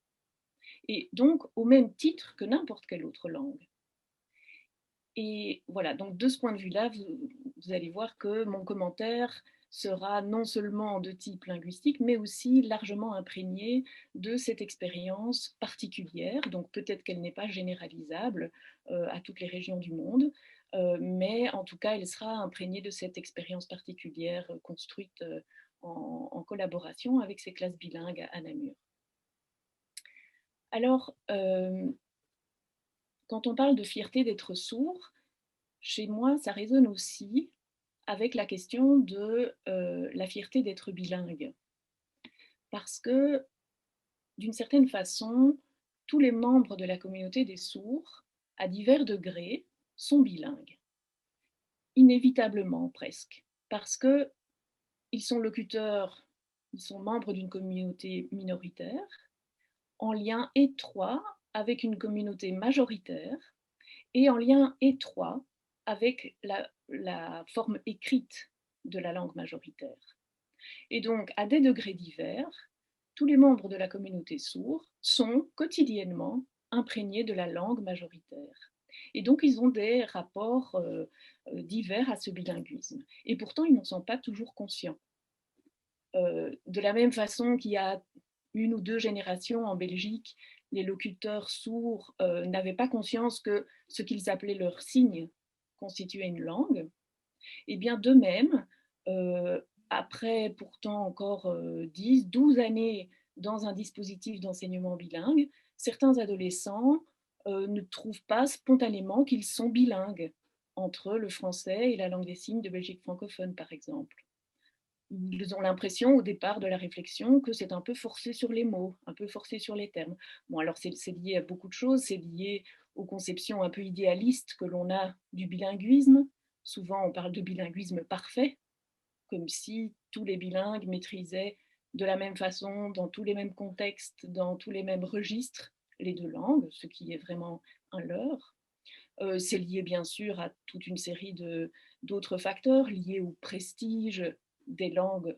Et donc au même titre que n'importe quelle autre langue. Et voilà, donc de ce point de vue-là, vous allez voir que mon commentaire sera non seulement de type linguistique, mais aussi largement imprégné de cette expérience particulière. Donc peut-être qu'elle n'est pas généralisable à toutes les régions du monde, mais en tout cas, elle sera imprégnée de cette expérience particulière construite en collaboration avec ces classes bilingues à Namur. Alors, quand on parle de fierté d'être sourd, chez moi, ça résonne aussi avec la question de la fierté d'être bilingue. Parce que, d'une certaine façon, tous les membres de la communauté des sourds, à divers degrés, sont bilingues. Inévitablement, presque. Parce qu'ils sont locuteurs, ils sont membres d'une communauté minoritaire, en lien étroit avec une communauté majoritaire, et en lien étroit avec la forme écrite de la langue majoritaire. Et donc, à des degrés divers, tous les membres de la communauté sourde sont quotidiennement imprégnés de la langue majoritaire. Et donc, ils ont des rapports divers à ce bilinguisme. Et pourtant, ils n'en sont pas toujours conscients. De la même façon qu'il y a une ou deux générations en Belgique, les locuteurs sourds n'avaient pas conscience que ce qu'ils appelaient leur signe constituait une langue, et bien de même, après pourtant encore 10, 12 années dans un dispositif d'enseignement bilingue, certains adolescents ne trouvent pas spontanément qu'ils sont bilingues entre le français et la langue des signes de Belgique francophone, par exemple. Ils ont l'impression au départ de la réflexion que c'est un peu forcé sur les mots, un peu forcé sur les termes. Bon, alors c'est lié à beaucoup de choses, c'est lié aux conceptions un peu idéalistes que l'on a du bilinguisme. Souvent, on parle de bilinguisme parfait, comme si tous les bilingues maîtrisaient de la même façon, dans tous les mêmes contextes, dans tous les mêmes registres, les deux langues, ce qui est vraiment un leurre. C'est lié bien sûr à toute une série d'autres facteurs liés au prestige des langues,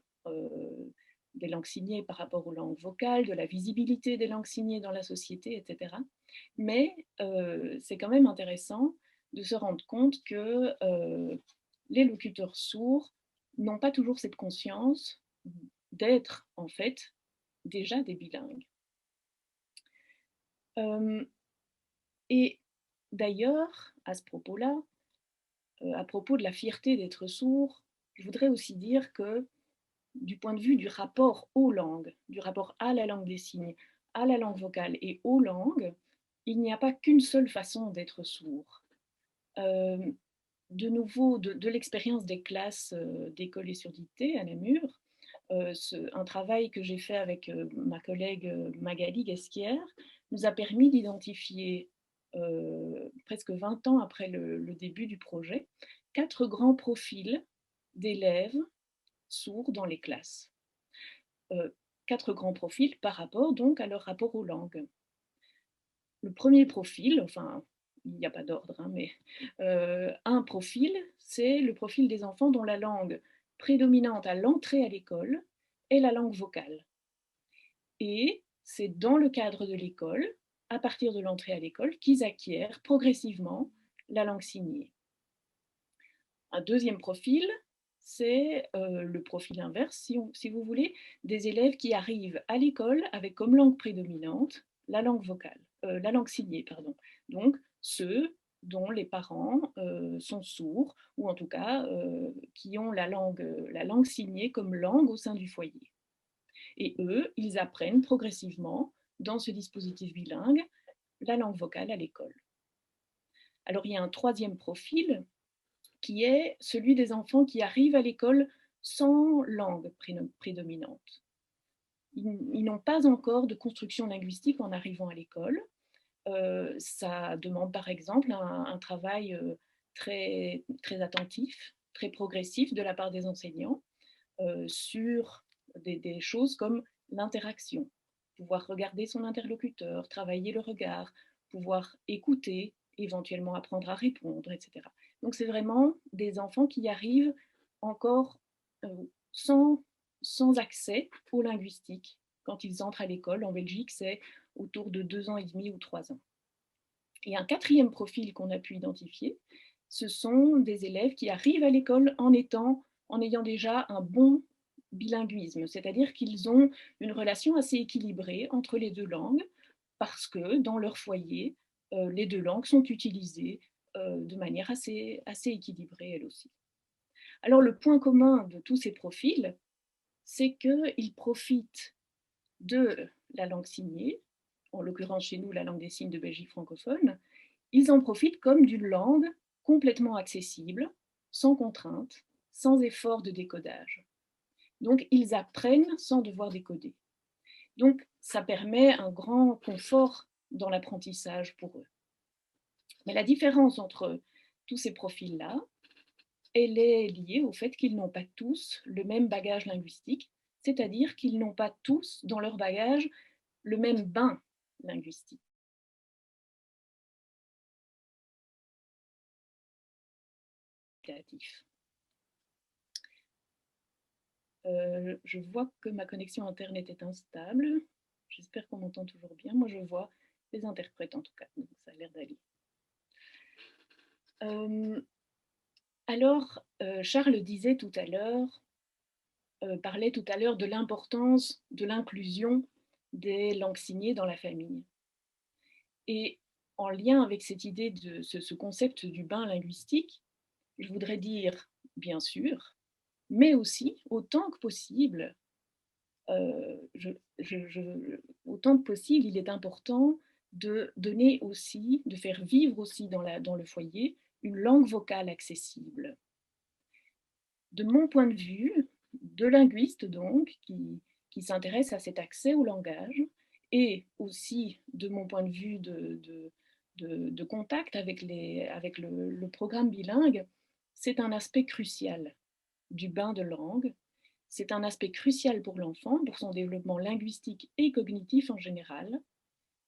des langues signées par rapport aux langues vocales, de la visibilité des langues signées dans la société, etc. Mais c'est quand même intéressant de se rendre compte que les locuteurs sourds n'ont pas toujours cette conscience d'être en fait déjà des bilingues. Et d'ailleurs, à ce propos-là, à propos de la fierté d'être sourd, je voudrais aussi dire que du point de vue du rapport aux langues, du rapport à la langue des signes, à la langue vocale et aux langues, il n'y a pas qu'une seule façon d'être sourd. De nouveau, de l'expérience des classes d'école et surdité à Namur, un travail que j'ai fait avec ma collègue Magali Guesquière nous a permis d'identifier, presque 20 ans après le début du projet, 4 grands profils d'élèves sourds dans les classes. 4 grands profils par rapport donc à leur rapport aux langues. Le premier profil, enfin, il n'y a pas d'ordre, hein, mais un profil, c'est le profil des enfants dont la langue prédominante à l'entrée à l'école est la langue vocale. Et c'est dans le cadre de l'école, à partir de l'entrée à l'école, qu'ils acquièrent progressivement la langue signée. Un deuxième profil, c'est le profil inverse, si vous voulez, des élèves qui arrivent à l'école avec comme langue prédominante la langue vocale, la langue signée, pardon. Donc, ceux dont les parents sont sourds, ou en tout cas qui ont la langue signée comme langue au sein du foyer. Et eux, ils apprennent progressivement, dans ce dispositif bilingue, la langue vocale à l'école. Alors, il y a un troisième profil qui est celui des enfants qui arrivent à l'école sans langue prédominante. Ils n'ont pas encore de construction linguistique en arrivant à l'école. Ça demande par exemple un travail très, très attentif, très progressif de la part des enseignants sur des choses comme l'interaction, pouvoir regarder son interlocuteur, travailler le regard, pouvoir écouter, éventuellement apprendre à répondre, etc. Donc c'est vraiment des enfants qui arrivent encore sans accès au linguistique. Quand ils entrent à l'école, en Belgique, c'est autour de 2 ans et demi ou 3 ans. Et un quatrième profil qu'on a pu identifier, ce sont des élèves qui arrivent à l'école en ayant déjà un bon bilinguisme, c'est-à-dire qu'ils ont une relation assez équilibrée entre les deux langues, parce que dans leur foyer, les deux langues sont utilisées de manière assez équilibrée, elles aussi. Alors le point commun de tous ces profils, c'est qu'ils profitent de la langue signée, en l'occurrence chez nous la langue des signes de Belgique francophone, ils en profitent comme d'une langue complètement accessible, sans contrainte, sans effort de décodage. Donc ils apprennent sans devoir décoder. Donc ça permet un grand confort dans l'apprentissage pour eux. Mais la différence entre tous ces profils-là, elle est liée au fait qu'ils n'ont pas tous le même bagage linguistique, c'est-à-dire qu'ils n'ont pas tous dans leur bagage le même bain linguistique. Je vois que ma connexion Internet est instable. J'espère qu'on m'entend toujours bien. Moi, je vois les interprètes en tout cas, donc ça a l'air d'aller. Alors, Charles disait tout à l'heure, parlait tout à l'heure de l'importance de l'inclusion des langues signées dans la famille. Et en lien avec cette idée de ce concept du bain linguistique, je voudrais dire, bien sûr, mais aussi, autant que possible, autant que possible, il est important de donner aussi, de faire vivre aussi dans le foyer une langue vocale accessible. De mon point de vue, de linguiste donc, qui s'intéresse à cet accès au langage, et aussi de mon point de vue de contact avec le programme bilingue, c'est un aspect crucial du bain de langue. C'est un aspect crucial pour l'enfant, pour son développement linguistique et cognitif en général,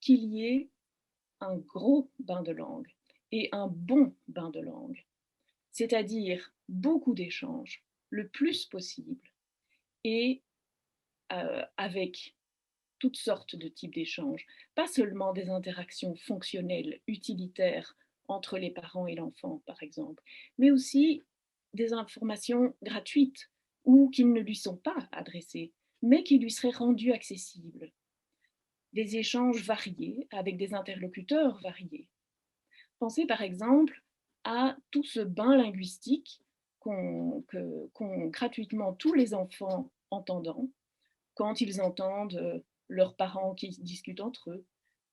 qu'il y ait un gros bain de langue et un bon bain de langue, c'est-à-dire beaucoup d'échanges, le plus possible, et avec toutes sortes de types d'échanges, pas seulement des interactions fonctionnelles, utilitaires entre les parents et l'enfant, par exemple, mais aussi des informations gratuites ou qui ne lui sont pas adressées, mais qui lui seraient rendues accessibles. Des échanges variés avec des interlocuteurs variés. Pensez par exemple à tout ce bain linguistique qu'ont gratuitement tous les enfants entendants quand ils entendent leurs parents qui discutent entre eux,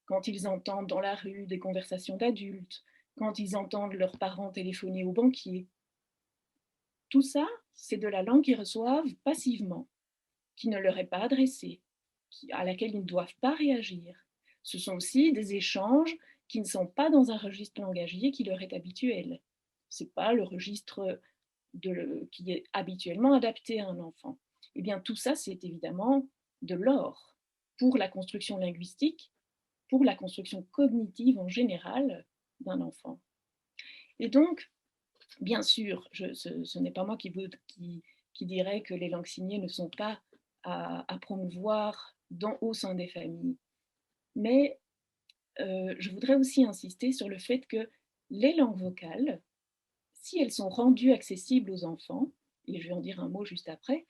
quand ils entendent dans la rue des conversations d'adultes, quand ils entendent leurs parents téléphoner au banquier. Tout ça, c'est de la langue qu'ils reçoivent passivement, qui ne leur est pas adressée, à laquelle ils ne doivent pas réagir. Ce sont aussi des échanges qui ne sont pas dans un registre langagier qui leur est habituel. Ce n'est pas le registre qui est habituellement adapté à un enfant. Eh bien, tout ça, c'est évidemment de l'or pour la construction linguistique, pour la construction cognitive en général d'un enfant. Et donc, bien sûr, ce n'est pas moi qui dirait que les langues signées ne sont pas à promouvoir au sein des familles. Mais je voudrais aussi insister sur le fait que les langues vocales, si elles sont rendues accessibles aux enfants, et je vais en dire un mot juste après,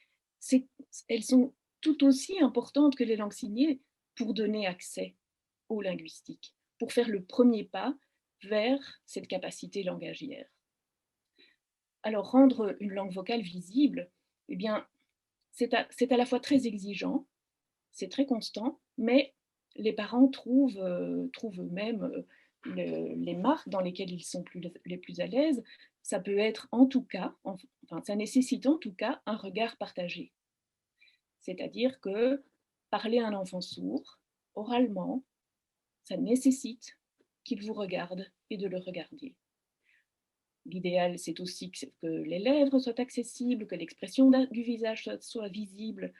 elles sont tout aussi importantes que les langues signées pour donner accès aux linguistiques, pour faire le premier pas vers cette capacité langagière. Alors, rendre une langue vocale visible, eh bien, c'est à la fois très exigeant, c'est très constant, mais les parents trouvent eux-mêmes les marques dans lesquelles ils sont les plus à l'aise. Ça peut être en tout cas, enfin, ça nécessite en tout cas un regard partagé. C'est-à-dire que parler à un enfant sourd, oralement, ça nécessite qu'il vous regarde et de le regarder. L'idéal, c'est aussi que les lèvres soient accessibles, que l'expression du visage soit visible.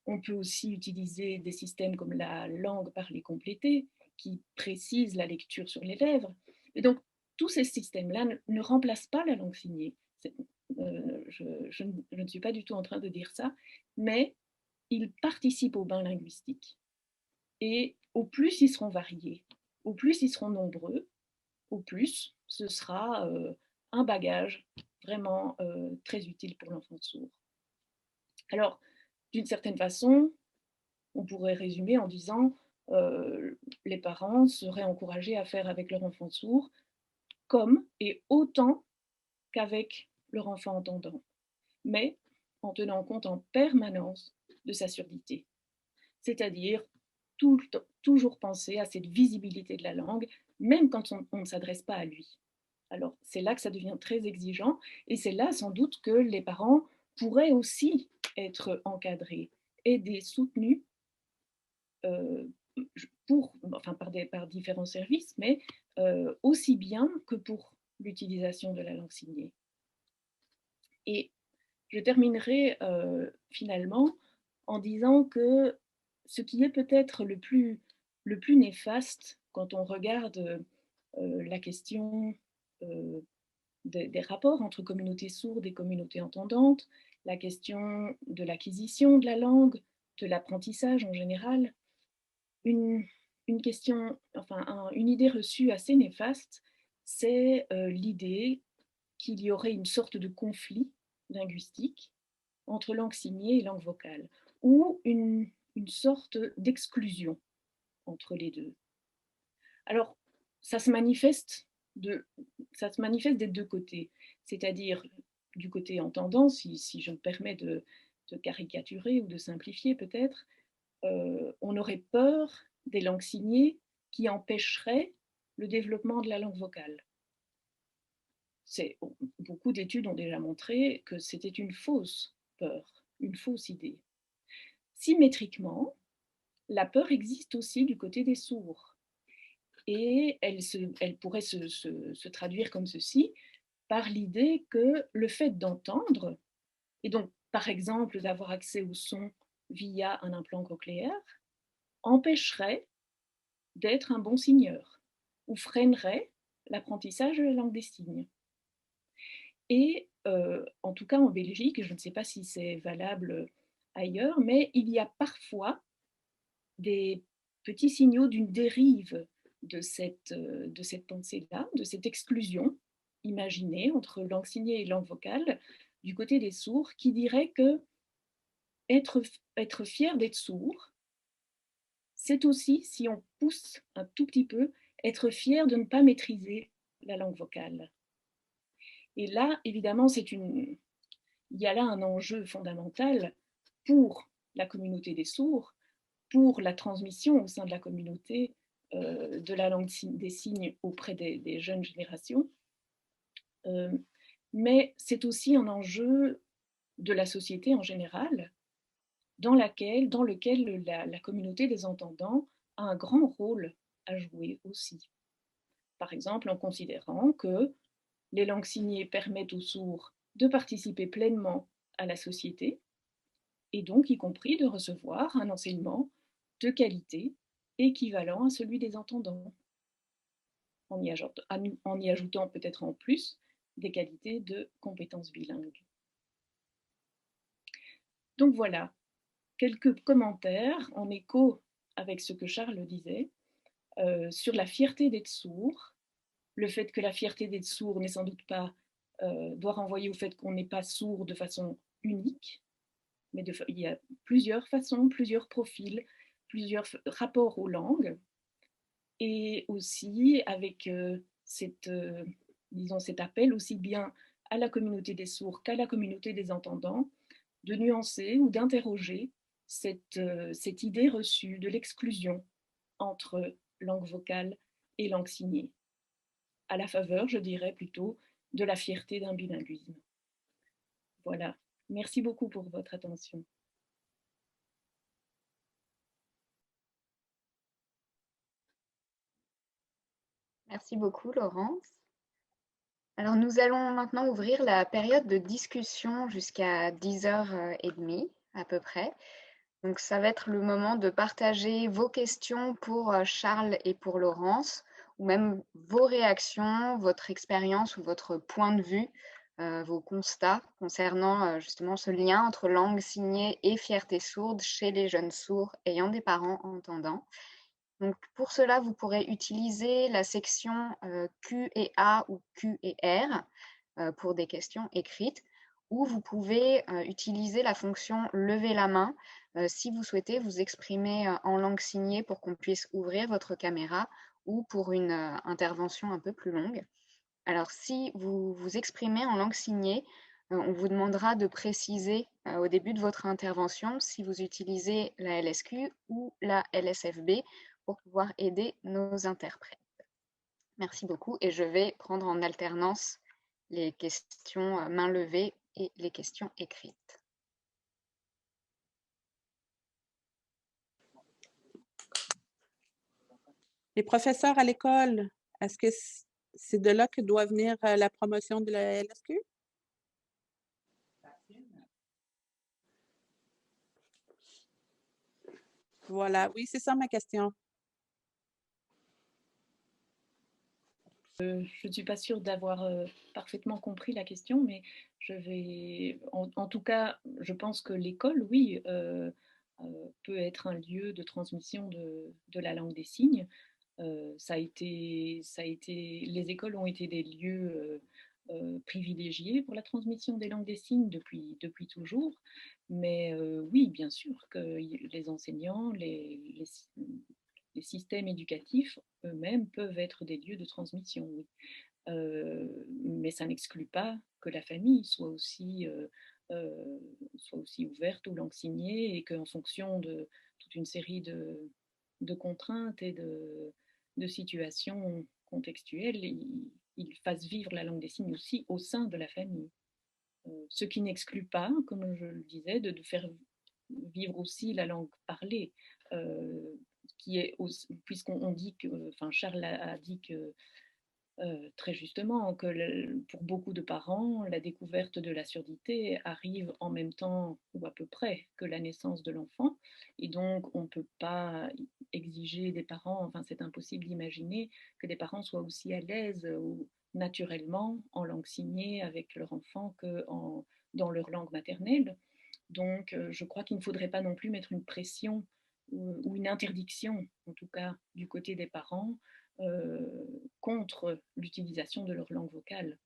On peut aussi utiliser des systèmes comme la langue parlée complétée, qui précise la lecture sur les lèvres. Et donc, tous ces systèmes-là ne remplacent pas la langue signée. Je ne suis pas du tout en train de dire ça, mais ils participent au bain linguistique. Et au plus ils seront variés, au plus ils seront nombreux, au plus ce sera un bagage vraiment très utile pour l'enfant sourd. Alors, d'une certaine façon, on pourrait résumer en disant les parents seraient encouragés à faire avec leur enfant sourd comme et autant qu'avec leur enfant entendant, mais en tenant compte en permanence de sa surdité. C'est-à-dire toujours penser à cette visibilité de la langue, même quand on ne s'adresse pas à lui. Alors, c'est là que ça devient très exigeant, et c'est là sans doute que les parents pourraient aussi être encadrés, aidés, soutenus par différents services, mais aussi bien que pour l'utilisation de la langue signée. Et je terminerai finalement en disant que ce qui est peut-être le plus néfaste quand on regarde la question des rapports entre communautés sourdes et communautés entendantes, la question de l'acquisition de la langue, de l'apprentissage en général, une idée reçue assez néfaste, c'est l'idée qu'il y aurait une sorte de conflit linguistique entre langue signée et langue vocale, ou une sorte d'exclusion entre les deux. Alors, ça se manifeste des deux côtés, c'est-à-dire du côté entendant, si je me permets de caricaturer ou de simplifier peut-être, on aurait peur des langues signées qui empêcheraient le développement de la langue vocale. Beaucoup d'études ont déjà montré que c'était une fausse peur, une fausse idée. Symétriquement, la peur existe aussi du côté des sourds. Et elle pourrait se traduire comme ceci, par l'idée que le fait d'entendre, et donc par exemple d'avoir accès au son via un implant cochléaire, empêcherait d'être un bon signeur ou freinerait l'apprentissage de la langue des signes. Et en tout cas en Belgique, je ne sais pas si c'est valable ailleurs, mais il y a parfois des petits signaux d'une dérive de cette pensée-là, de cette exclusion imaginée entre langue signée et langue vocale du côté des sourds, qui dirait que être fier d'être sourd, c'est aussi, si on pousse un tout petit peu, être fier de ne pas maîtriser la langue vocale. Et là, évidemment, il y a là un enjeu fondamental pour la communauté des sourds, pour la transmission au sein de la communauté de la langue des signes auprès des jeunes générations. Mais c'est aussi un enjeu de la société en général, dans lequel la communauté des entendants a un grand rôle à jouer aussi. Par exemple, en considérant que les langues signées permettent aux sourds de participer pleinement à la société, et donc y compris de recevoir un enseignement de qualité équivalent à celui des entendants, en y ajoutant peut-être en plus des qualités de compétences bilingues. Donc voilà, quelques commentaires en écho avec ce que Charles disait sur la fierté d'être sourd, le fait que la fierté d'être sourd n'est sans doute pas, doit renvoyer au fait qu'on n'est pas sourd de façon unique, mais il y a plusieurs façons, plusieurs profils, plusieurs rapports aux langues, et aussi avec disons, cet appel aussi bien à la communauté des sourds qu'à la communauté des entendants, de nuancer ou d'interroger cette idée reçue de l'exclusion entre langue vocale et langue signée, à la faveur, je dirais plutôt, de la fierté d'un bilinguisme. Voilà. Merci beaucoup pour votre attention. Merci beaucoup, Laurence. Alors, nous allons maintenant ouvrir la période de discussion jusqu'à 10h30 à peu près. Donc, ça va être le moment de partager vos questions pour Charles et pour Laurence, ou même vos réactions, votre expérience ou votre point de vue, vos constats concernant justement ce lien entre langue signée et fierté sourde chez les jeunes sourds ayant des parents entendants. Donc, pour cela, vous pourrez utiliser la section Q et A ou Q et R pour des questions écrites, ou vous pouvez utiliser la fonction lever la main si vous souhaitez vous exprimer en langue signée pour qu'on puisse ouvrir votre caméra, ou pour une intervention un peu plus longue. Alors, si vous vous exprimez en langue signée, on vous demandera de préciser au début de votre intervention si vous utilisez la LSQ ou la LSFB pour pouvoir aider nos interprètes. Merci beaucoup, et je vais prendre en alternance les questions main levée et les questions écrites. Les professeurs à l'école, est-ce que c'est de là que doit venir la promotion de la LSQ? Voilà, oui, c'est ça ma question. Je ne suis pas sûre d'avoir parfaitement compris la question, mais en tout cas, je pense que l'école, oui, peut être un lieu de transmission de la langue des signes. Les écoles ont été des lieux privilégiés pour la transmission des langues des signes depuis toujours. Mais oui, bien sûr que les enseignants, les systèmes éducatifs eux-mêmes peuvent être des lieux de transmission, oui. Mais ça n'exclut pas que la famille soit aussi ouverte aux langues signées, et qu'en fonction de toute une série de contraintes et de situations contextuelles, il fasse vivre la langue des signes aussi au sein de la famille. Ce qui n'exclut pas, comme je le disais, de faire vivre aussi la langue parlée, puisqu'on dit que, enfin Charles a dit que très justement, que pour beaucoup de parents, la découverte de la surdité arrive en même temps, ou à peu près, que la naissance de l'enfant. Et donc, on ne peut pas exiger des parents, enfin c'est impossible d'imaginer que des parents soient aussi à l'aise ou naturellement en langue signée avec leur enfant que dans leur langue maternelle. Donc, je crois qu'il ne faudrait pas non plus mettre une pression ou une interdiction, en tout cas du côté des parents, contre l'utilisation de leur langue vocale.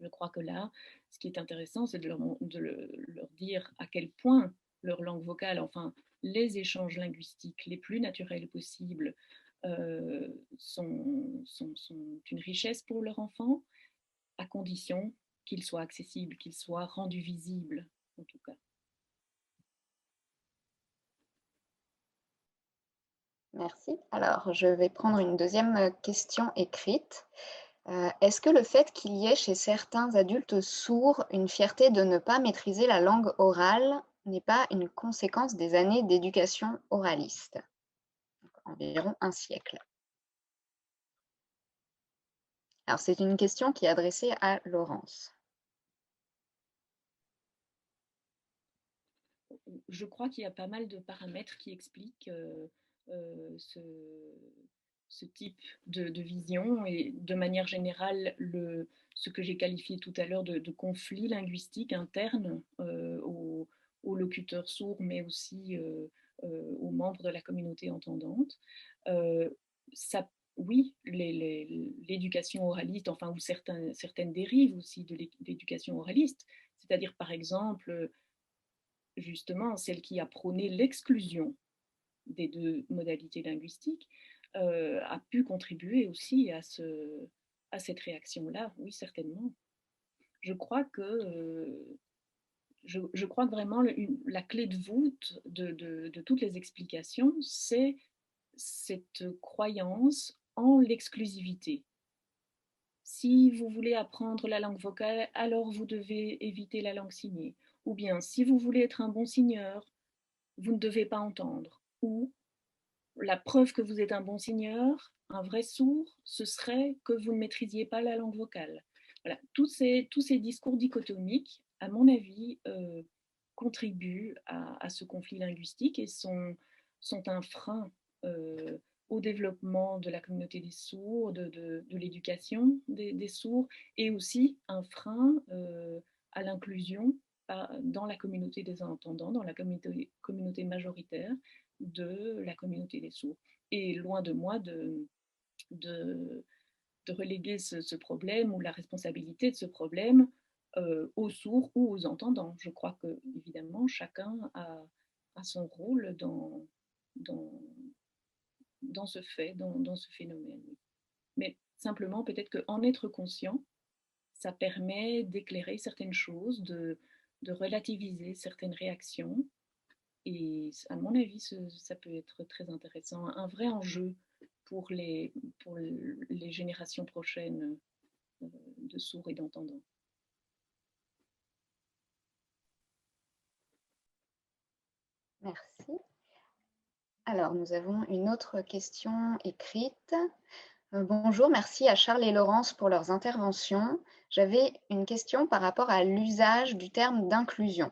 Je crois que là, ce qui est intéressant, c'est de leur dire à quel point leur langue vocale, enfin les échanges linguistiques les plus naturels possibles, sont une richesse pour leur enfant, à condition qu'ils soient accessibles, qu'ils soient rendus visibles, en tout cas. Merci. Alors, je vais prendre une deuxième question écrite. Est-ce que le fait qu'il y ait chez certains adultes sourds une fierté de ne pas maîtriser la langue orale n'est pas une conséquence des années d'éducation oraliste? Donc, environ un siècle. Alors, c'est une question qui est adressée à Laurence. Je crois qu'il y a pas mal de paramètres qui expliquent ce type de vision et de manière générale ce que j'ai qualifié tout à l'heure de conflit linguistique interne aux locuteurs sourds, mais aussi aux membres de la communauté entendante. Ça, oui, l'éducation oraliste, enfin, ou certaines dérives aussi de l'éducation oraliste, c'est-à-dire par exemple justement celle qui a prôné l'exclusion des deux modalités linguistiques, a pu contribuer aussi à cette réaction-là, oui, certainement. Je crois que, je crois que vraiment la clé de voûte de toutes les explications, c'est cette croyance en l'exclusivité. Si vous voulez apprendre la langue vocale, alors vous devez éviter la langue signée. Ou bien, si vous voulez être un bon signeur, vous ne devez pas entendre. Ou la preuve que vous êtes un bon signeur, un vrai sourd, ce serait que vous ne maîtrisiez pas la langue vocale. Voilà, tous ces discours dichotomiques, à mon avis, contribuent à ce conflit linguistique et sont un frein au développement de la communauté des sourds, de l'éducation des sourds, et aussi un frein à l'inclusion dans la communauté des entendants, dans la communauté majoritaire de la communauté des sourds. Et loin de moi de reléguer ce problème ou la responsabilité de ce problème aux sourds ou aux entendants. Je crois que, évidemment, chacun a son rôle dans, dans ce fait, dans ce phénomène. Mais simplement, peut-être qu'en être conscient, ça permet d'éclairer certaines choses, de relativiser certaines réactions. Et à mon avis, ça peut être très intéressant, un vrai enjeu pour les générations prochaines de sourds et d'entendants. Merci. Alors, nous avons une autre question écrite. Bonjour, merci à Charles et Laurence pour leurs interventions. J'avais une question par rapport à l'usage du terme d'inclusion.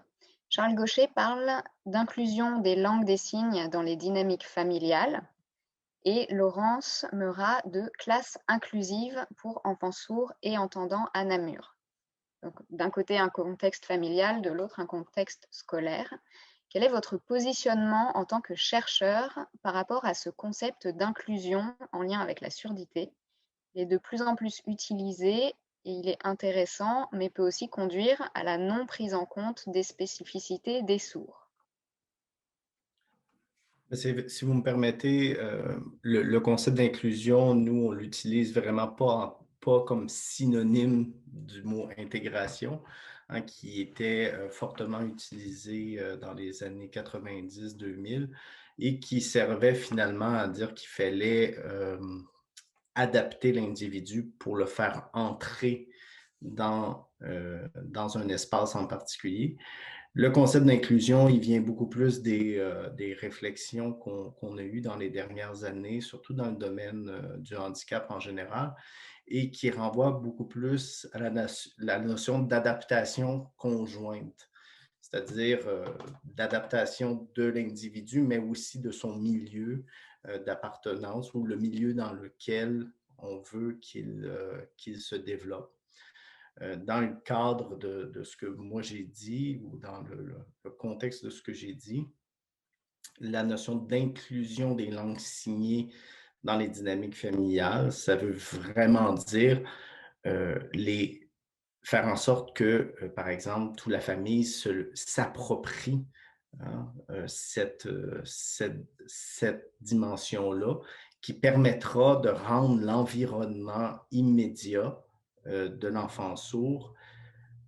Charles Gaucher parle d'inclusion des langues des signes dans les dynamiques familiales et Laurence Meurat de classe inclusive pour enfants sourds et entendants à Namur. Donc, d'un côté, un contexte familial, de l'autre, un contexte scolaire. Quel est votre positionnement en tant que chercheur par rapport à ce concept d'inclusion en lien avec la surdité? Il est de plus en plus utilisé et il est intéressant, mais peut aussi conduire à la non prise en compte des spécificités des sourds. Si vous me permettez, le concept d'inclusion, nous, on l'utilise vraiment pas comme synonyme du mot intégration, hein, qui était fortement utilisé dans les années 90-2000 et qui servait finalement à dire qu'il fallait adapter l'individu pour le faire entrer dans un espace en particulier. Le concept d'inclusion, il vient beaucoup plus des réflexions qu'on a eues dans les dernières années, surtout dans le domaine du handicap en général, et qui renvoie beaucoup plus à la notion d'adaptation conjointe, c'est-à-dire d'adaptation de l'individu, mais aussi de son milieu d'appartenance ou le milieu dans lequel on veut qu'il se développe. Dans le cadre de ce que moi j'ai dit ou dans le contexte de ce que j'ai dit, la notion d'inclusion des langues signées dans les dynamiques familiales, ça veut vraiment dire faire en sorte que, par exemple, toute la famille s'approprie hein, cette dimension-là qui permettra de rendre l'environnement immédiat de l'enfant sourd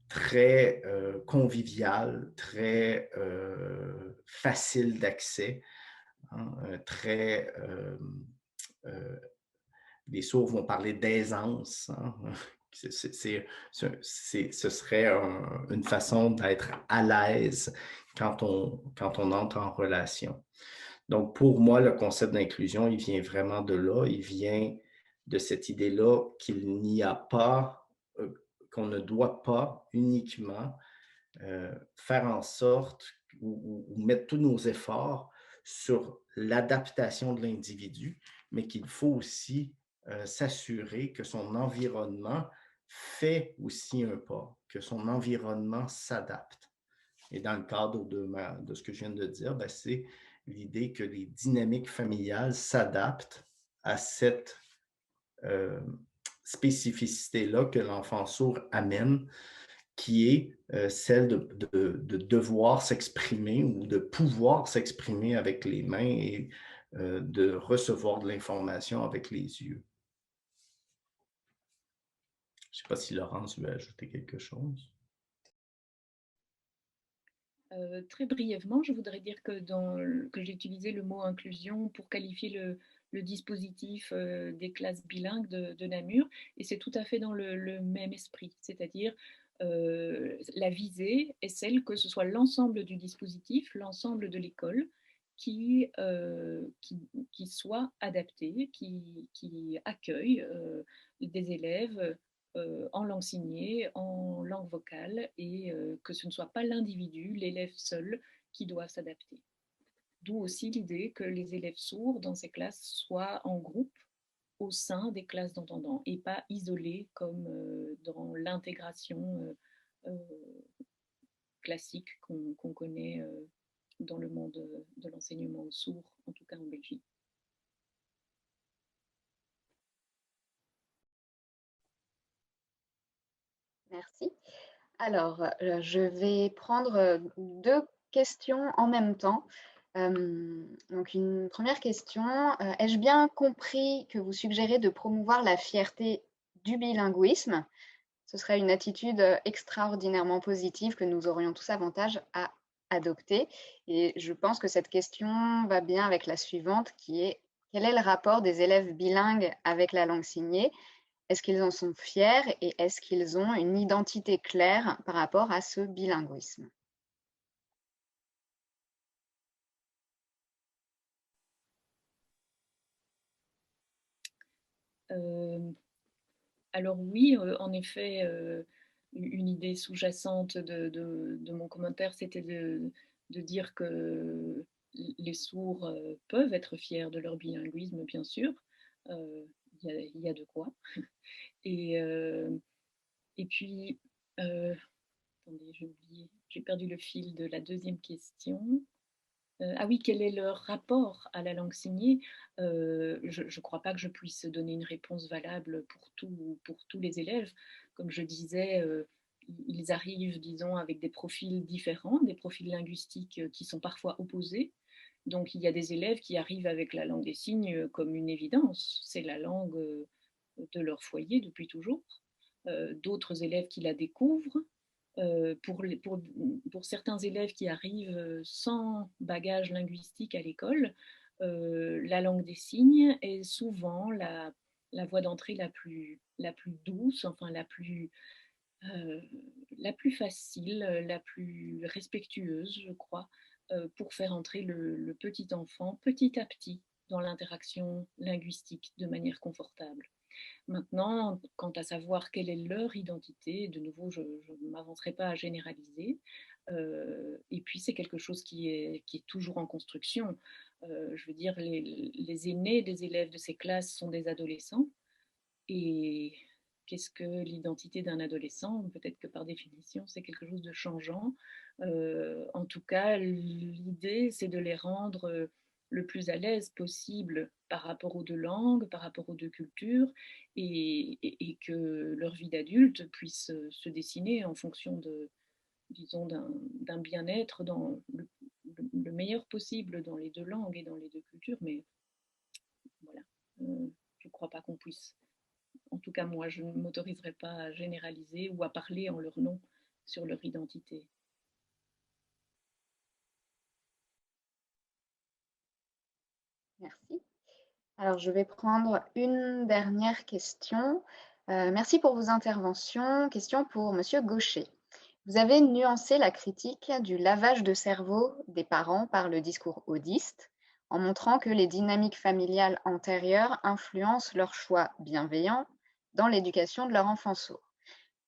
très convivial, très facile d'accès, hein, très les sourds vont parler d'aisance. Hein. Ce serait une façon d'être à l'aise quand on entre en relation. Donc, pour moi, le concept d'inclusion, il vient vraiment de là. Il vient de cette idée-là qu'il n'y a pas, qu'on ne doit pas uniquement faire en sorte ou mettre tous nos efforts sur l'adaptation de l'individu, mais qu'il faut aussi s'assurer que son environnement fait aussi un pas, que son environnement s'adapte. Et dans le cadre de ce que je viens de dire, ben, c'est l'idée que les dynamiques familiales s'adaptent à cette spécificité-là que l'enfant sourd amène, qui est celle de devoir s'exprimer ou de pouvoir s'exprimer avec les mains et de recevoir de l'information avec les yeux. Je ne sais pas si Laurence veut ajouter quelque chose. Très brièvement, je voudrais dire que j'ai utilisé le mot inclusion pour qualifier le dispositif des classes bilingues de Namur, et c'est tout à fait dans le même esprit, c'est-à-dire la visée est celle que ce soit l'ensemble du dispositif, l'ensemble de l'école qui soit adapté, qui accueille des élèves en langue signée, en langue vocale, et que ce ne soit pas l'individu, l'élève seul, qui doit s'adapter. D'où aussi l'idée que les élèves sourds dans ces classes soient en groupe au sein des classes d'entendants et pas isolés comme dans l'intégration classique qu'on connaît dans le monde de l'enseignement sourd, en tout cas en Belgique. Merci. Alors, je vais prendre 2 questions en même temps. Donc une première question, ai-je bien compris que vous suggérez de promouvoir la fierté du bilinguisme? Ce serait une attitude extraordinairement positive que nous aurions tous avantage à adopter. Et je pense que cette question va bien avec la suivante qui est: quel est le rapport des élèves bilingues avec la langue signée? Est-ce qu'ils en sont fiers et est-ce qu'ils ont une identité claire par rapport à ce bilinguisme? Alors oui, en effet, une idée sous-jacente de mon commentaire, c'était de dire que les sourds peuvent être fiers de leur bilinguisme, bien sûr. Il y a de quoi. Et, et puis, attendez, j'ai perdu le fil de la deuxième question. Ah oui, quel est leur rapport à la langue signée? Je ne crois pas que je puisse donner une réponse valable pour tous les élèves. Comme je disais, ils arrivent, disons, avec des profils différents, des profils linguistiques qui sont parfois opposés. Donc, il y a des élèves qui arrivent avec la langue des signes comme une évidence. C'est la langue de leur foyer depuis toujours. D'autres élèves qui la découvrent. Pour certains élèves qui arrivent sans bagage linguistique à l'école, la langue des signes est souvent la voie d'entrée la plus douce, enfin la plus facile, la plus respectueuse, je crois, pour faire entrer le petit enfant petit à petit dans l'interaction linguistique de manière confortable. Maintenant, quant à savoir quelle est leur identité, de nouveau, je ne m'avancerai pas à généraliser. Et puis, c'est quelque chose qui est toujours en construction. Je veux dire, les aînés des élèves de ces classes sont des adolescents. Et qu'est-ce que l'identité d'un adolescent? Peut-être que par définition, c'est quelque chose de changeant. En tout cas, l'idée, c'est de les rendre le plus à l'aise possible par rapport aux deux langues, par rapport aux deux cultures, et que leur vie d'adulte puisse se dessiner en fonction de, disons, d'un bien-être dans le meilleur possible dans les deux langues et dans les deux cultures. Mais voilà, je ne crois pas qu'on puisse. En tout cas, moi, je ne m'autoriserai pas à généraliser ou à parler en leur nom sur leur identité. Merci. Alors, je vais prendre une dernière question. Merci pour vos interventions. Question pour Monsieur Gaucher. Vous avez nuancé la critique du lavage de cerveau des parents par le discours audiste, en montrant que les dynamiques familiales antérieures influencent leur choix bienveillant dans l'éducation de leur enfant sourd.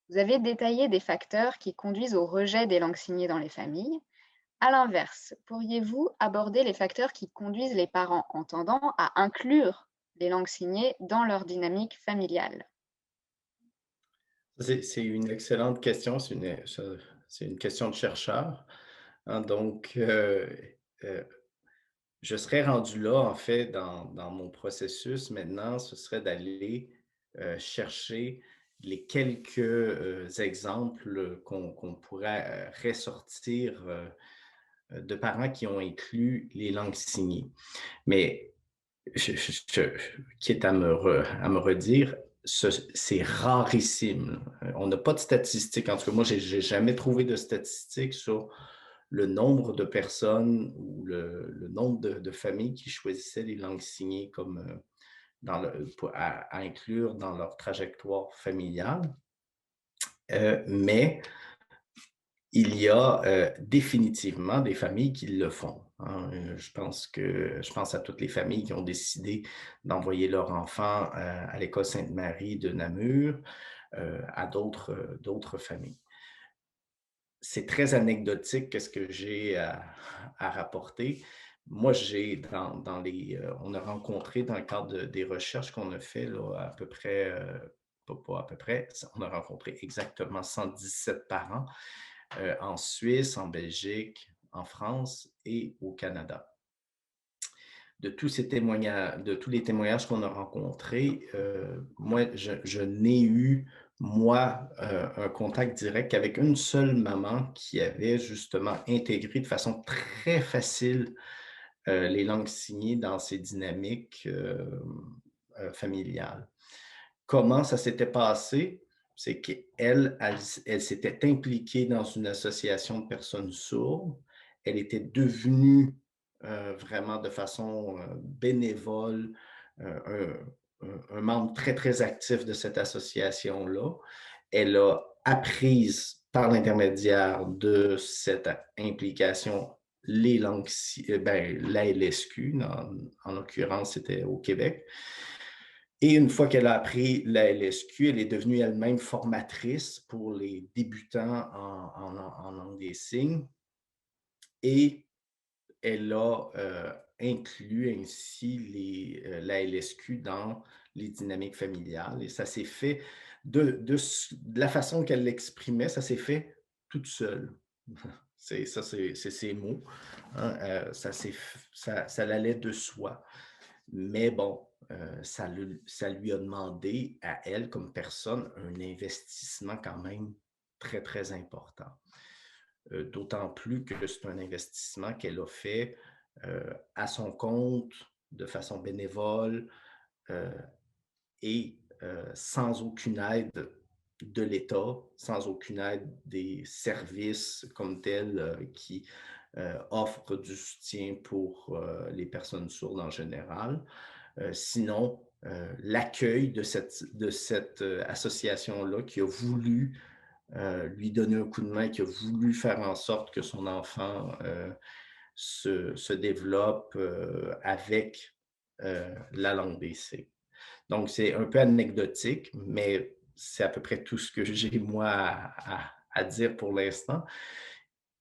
Vous avez détaillé des facteurs qui conduisent au rejet des langues signées dans les familles. À l'inverse, pourriez-vous aborder les facteurs qui conduisent les parents entendants à inclure les langues signées dans leur dynamique familiale? C'est une excellente question, c'est une question de chercheur. Hein, donc, je serais rendu là, en fait, dans mon processus maintenant, ce serait d'aller chercher les quelques exemples qu'on pourrait ressortir de parents qui ont inclus les langues signées. Mais quitte à me redire, c'est rarissime. On n'a pas de statistiques. En tout cas, moi, j'ai jamais trouvé de statistiques sur le nombre de personnes ou le nombre de familles qui choisissaient les langues signées comme à inclure dans leur trajectoire familiale. Mais il y a définitivement des familles qui le font. Hein. Je pense à toutes les familles qui ont décidé d'envoyer leur enfant à l'école Sainte-Marie de Namur, à d'autres familles. C'est très anecdotique qu'est-ce que j'ai à rapporter. Moi, on a rencontré dans le cadre des recherches qu'on a fait là, à peu près, pas à peu près, on a rencontré exactement 117 parents en Suisse, en Belgique, en France et au Canada. De tous les témoignages qu'on a rencontrés, moi, je n'ai eu, moi, un contact direct qu'avec une seule maman qui avait justement intégré de façon très facile les langues signées dans ses dynamiques familiales. Comment ça s'était passé? C'est qu'elle elle s'était impliquée dans une association de personnes sourdes. Elle était devenue vraiment de façon bénévole un membre très, très actif de cette association-là. Elle a appris par l'intermédiaire de cette implication les langues, la LSQ, en l'occurrence, c'était au Québec. Et une fois qu'elle a appris la LSQ, elle est devenue elle-même formatrice pour les débutants en langue des signes et elle a inclus ainsi la LSQ dans les dynamiques familiales. Et ça s'est fait de la façon qu'elle l'exprimait, ça s'est fait toute seule. C'est ses mots. Hein, ça l'allait de soi. Mais bon, ça lui a demandé à elle, comme personne, un investissement quand même très, très important. D'autant plus que c'est un investissement qu'elle a fait à son compte, de façon bénévole et sans aucune aide de l'État, sans aucune aide des services comme tels qui offrent du soutien pour les personnes sourdes en général. Sinon, l'accueil de cette association-là qui a voulu lui donner un coup de main, qui a voulu faire en sorte que son enfant se développe avec la langue des signes. Donc, c'est un peu anecdotique, mais c'est à peu près tout ce que j'ai, moi, à dire pour l'instant.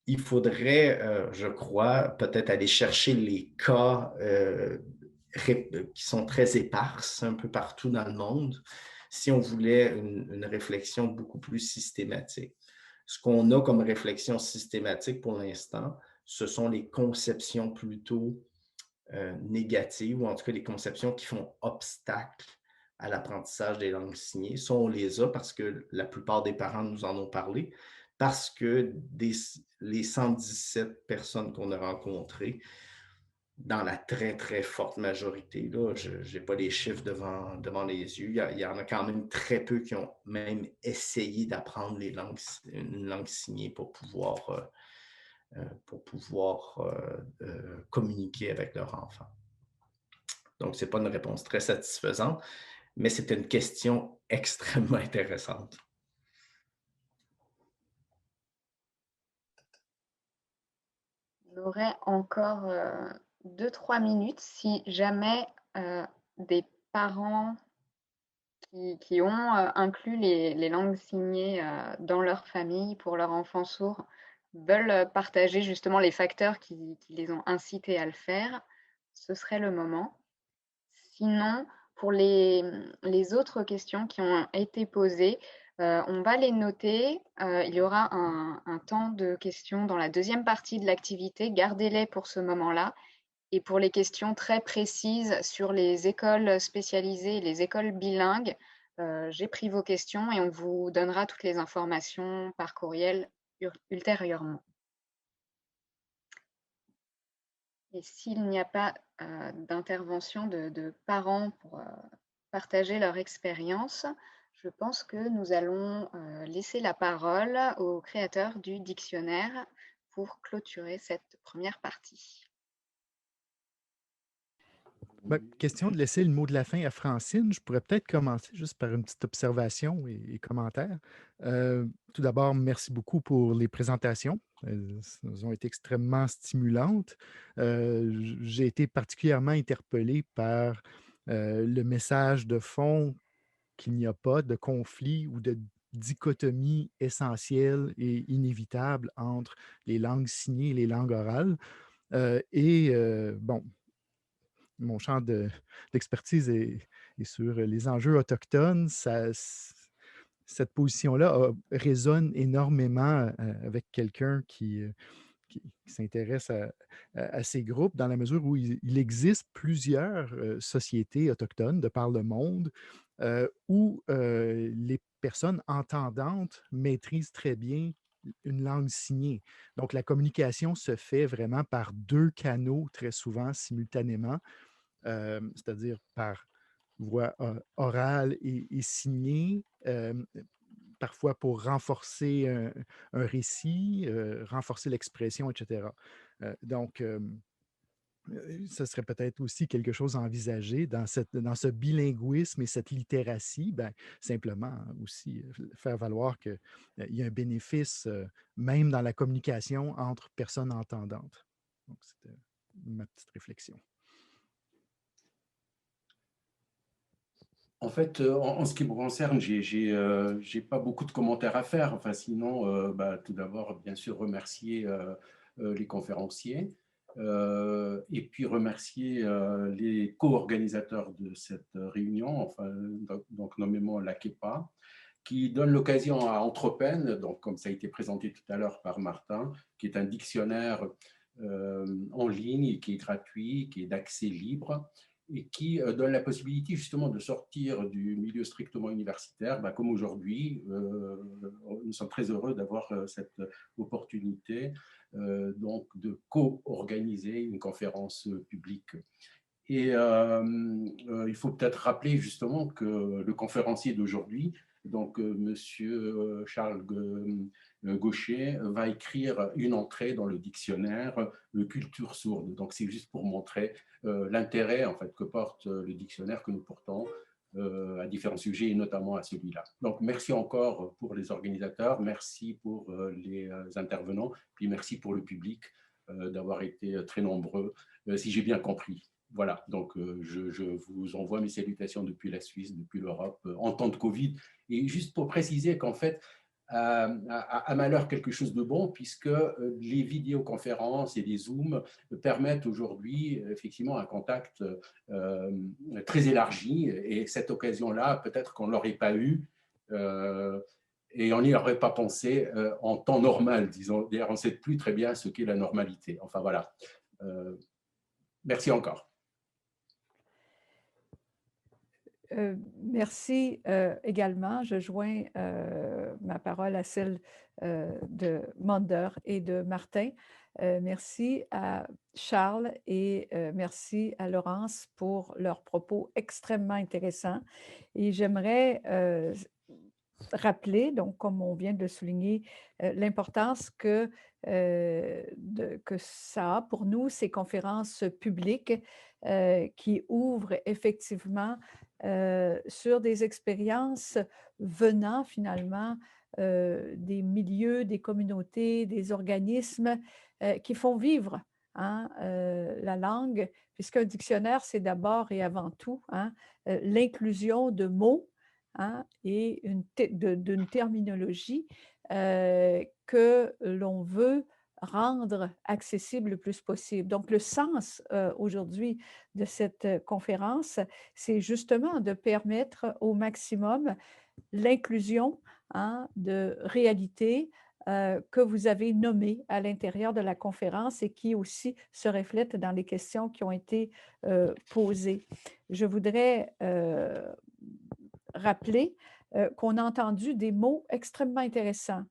Il faudrait, je crois, peut-être aller chercher les cas qui sont très éparses un peu partout dans le monde. si on voulait une réflexion beaucoup plus systématique. Ce qu'on a comme réflexion systématique pour l'instant, ce sont les conceptions plutôt négatives, ou en tout cas les conceptions qui font obstacle à l'apprentissage des langues signées. Ça, on les a parce que la plupart des parents nous en ont parlé, parce que les 117 personnes qu'on a rencontrées, dans la très, très forte majorité, là, je n'ai pas les chiffres devant les yeux, il y en a quand même très peu qui ont même essayé d'apprendre une langue signée pour pouvoir communiquer avec leur enfant. Donc, ce n'est pas une réponse très satisfaisante, mais c'est une question extrêmement intéressante. On aurait encore 2-3 minutes si jamais des parents qui ont inclus les langues signées dans leur famille pour leur enfant sourd veulent partager justement les facteurs qui les ont incités à le faire, ce serait le moment. Sinon, pour les autres questions qui ont été posées, on va les noter. Il y aura un temps de questions dans la deuxième partie de l'activité. Gardez-les pour ce moment-là. Et pour les questions très précises sur les écoles spécialisées, les écoles bilingues, j'ai pris vos questions et on vous donnera toutes les informations par courriel ultérieurement. Et s'il n'y a pas d'intervention de parents pour partager leur expérience, je pense que nous allons laisser la parole au créateur du dictionnaire pour clôturer cette première partie. Question de laisser le mot de la fin à Francine. Je pourrais peut-être commencer juste par une petite observation et commentaire. Tout d'abord, merci beaucoup pour les présentations. Elles ont été extrêmement stimulantes. J'ai été particulièrement interpellé par le message de fond qu'il n'y a pas de conflit ou de dichotomie essentielle et inévitable entre les langues signées et les langues orales. Bon, mon champ d'expertise est sur les enjeux autochtones. Cette position-là résonne énormément avec quelqu'un qui s'intéresse à ces groupes, dans la mesure où il existe plusieurs sociétés autochtones de par le monde où les personnes entendantes maîtrisent très bien une langue signée. Donc, la communication se fait vraiment par deux canaux très souvent simultanément, c'est-à-dire par voix orale et signée, parfois pour renforcer un récit, renforcer l'expression, etc. Donc, ce serait peut-être aussi quelque chose à envisager dans ce bilinguisme et cette littératie, simplement aussi faire valoir qu'il y a un bénéfice même dans la communication entre personnes entendantes. Donc, c'était ma petite réflexion. En fait, en ce qui me concerne, j'ai pas beaucoup de commentaires à faire. Enfin, sinon, tout d'abord, bien sûr, remercier les conférenciers et puis remercier les co-organisateurs de cette réunion, enfin, donc nommément l'AKEPA, qui donne l'occasion à Anthropène, donc comme ça a été présenté tout à l'heure par Martin, qui est un dictionnaire en ligne, qui est gratuit, qui est d'accès libre, et qui donne la possibilité justement de sortir du milieu strictement universitaire, comme aujourd'hui. Nous sommes très heureux d'avoir cette opportunité donc de co-organiser une conférence publique. Et il faut peut-être rappeler justement que le conférencier d'aujourd'hui, donc Monsieur Charles Gaucher, va écrire une entrée dans le dictionnaire culture sourde. Donc c'est juste pour montrer l'intérêt en fait que porte le dictionnaire que nous portons à différents sujets et notamment à celui-là. Donc merci encore pour les organisateurs, merci pour les intervenants, puis merci pour le public d'avoir été très nombreux, si j'ai bien compris. Voilà, donc je vous envoie mes salutations depuis la Suisse, depuis l'Europe, en temps de Covid. Et juste pour préciser qu'en fait, à malheur quelque chose de bon, puisque les vidéoconférences et les Zooms permettent aujourd'hui effectivement un contact très élargi. Et cette occasion-là, peut-être qu'on ne l'aurait pas eu et on n'y aurait pas pensé en temps normal, disons. D'ailleurs, on ne sait plus très bien ce qu'est la normalité. Enfin, voilà. Merci encore. Merci également. Je joins ma parole à celle de Monder et de Martin. Merci à Charles et merci à Laurence pour leurs propos extrêmement intéressants. Et j'aimerais rappeler, donc comme on vient de le souligner, l'importance que ça a pour nous, ces conférences publiques qui ouvrent effectivement sur des expériences venant finalement des milieux, des communautés, des organismes qui font vivre la langue, puisqu'un dictionnaire, c'est d'abord et avant tout l'inclusion de mots et d'une terminologie que l'on veut rendre accessible le plus possible. Donc, le sens aujourd'hui de cette conférence, c'est justement de permettre au maximum l'inclusion de réalités que vous avez nommées à l'intérieur de la conférence et qui aussi se reflètent dans les questions qui ont été posées. Je voudrais rappeler qu'on a entendu des mots extrêmement intéressants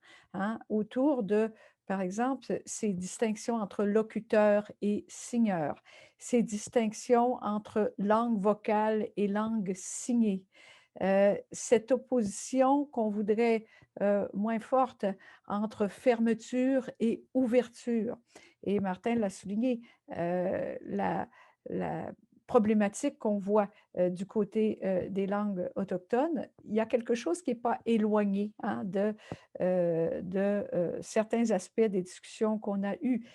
autour de, par exemple, ces distinctions entre locuteur et signeur, ces distinctions entre langue vocale et langue signée, cette opposition qu'on voudrait moins forte entre fermeture et ouverture. Et Martin l'a souligné, la problématique qu'on voit du côté des langues autochtones, il y a quelque chose qui n'est pas éloigné de certains aspects des discussions qu'on a eues,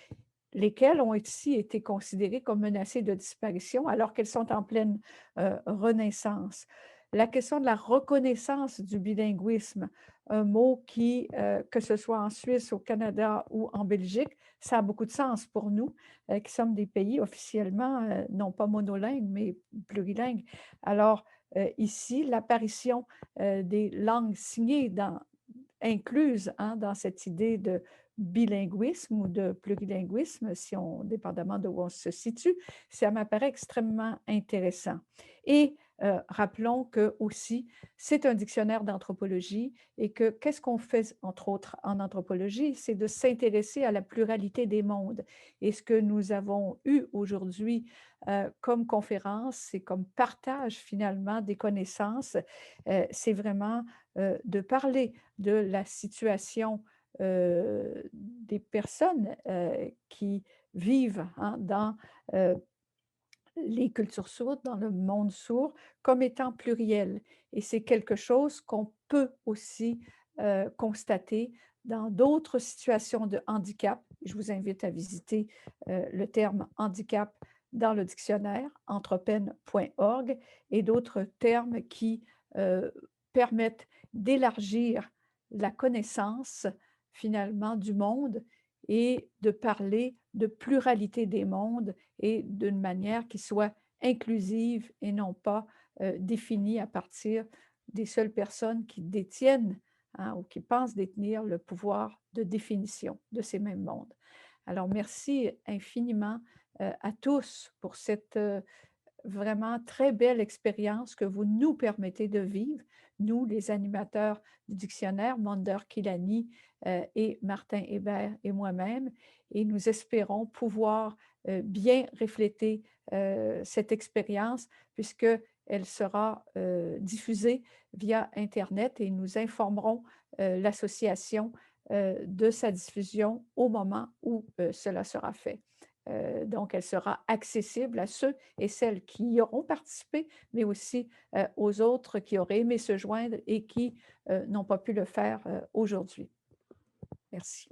lesquelles ont aussi été considérées comme menacées de disparition alors qu'elles sont en pleine renaissance. La question de la reconnaissance du bilinguisme, un mot qui, que ce soit en Suisse, au Canada ou en Belgique, ça a beaucoup de sens pour nous, qui sommes des pays officiellement, non pas monolingues, mais plurilingues. Alors, ici, l'apparition des langues signées incluses dans cette idée de bilinguisme ou de plurilinguisme, dépendamment de où on se situe, ça m'apparaît extrêmement intéressant. Et rappelons que aussi, c'est un dictionnaire d'anthropologie et que qu'est-ce qu'on fait, entre autres, en anthropologie, c'est de s'intéresser à la pluralité des mondes. Et ce que nous avons eu aujourd'hui comme conférence et comme partage finalement des connaissances, c'est vraiment de parler de la situation des personnes qui vivent dans les cultures sourdes, dans le monde sourd, comme étant pluriel. Et c'est quelque chose qu'on peut aussi constater dans d'autres situations de handicap. Je vous invite à visiter le terme handicap dans le dictionnaire anthropène.org et d'autres termes qui permettent d'élargir la connaissance finalement du monde et de parler de pluralité des mondes et d'une manière qui soit inclusive et non pas définie à partir des seules personnes qui détiennent ou qui pensent détenir le pouvoir de définition de ces mêmes mondes. Alors, merci infiniment à tous pour cette vraiment très belle expérience que vous nous permettez de vivre, nous, les animateurs du dictionnaire, Monder Kilani et Martin Hébert et moi-même, et nous espérons pouvoir bien refléter cette expérience puisqu'elle sera diffusée via Internet et nous informerons l'association de sa diffusion au moment où cela sera fait. Donc, elle sera accessible à ceux et celles qui y auront participé, mais aussi aux autres qui auraient aimé se joindre et qui n'ont pas pu le faire aujourd'hui. Merci.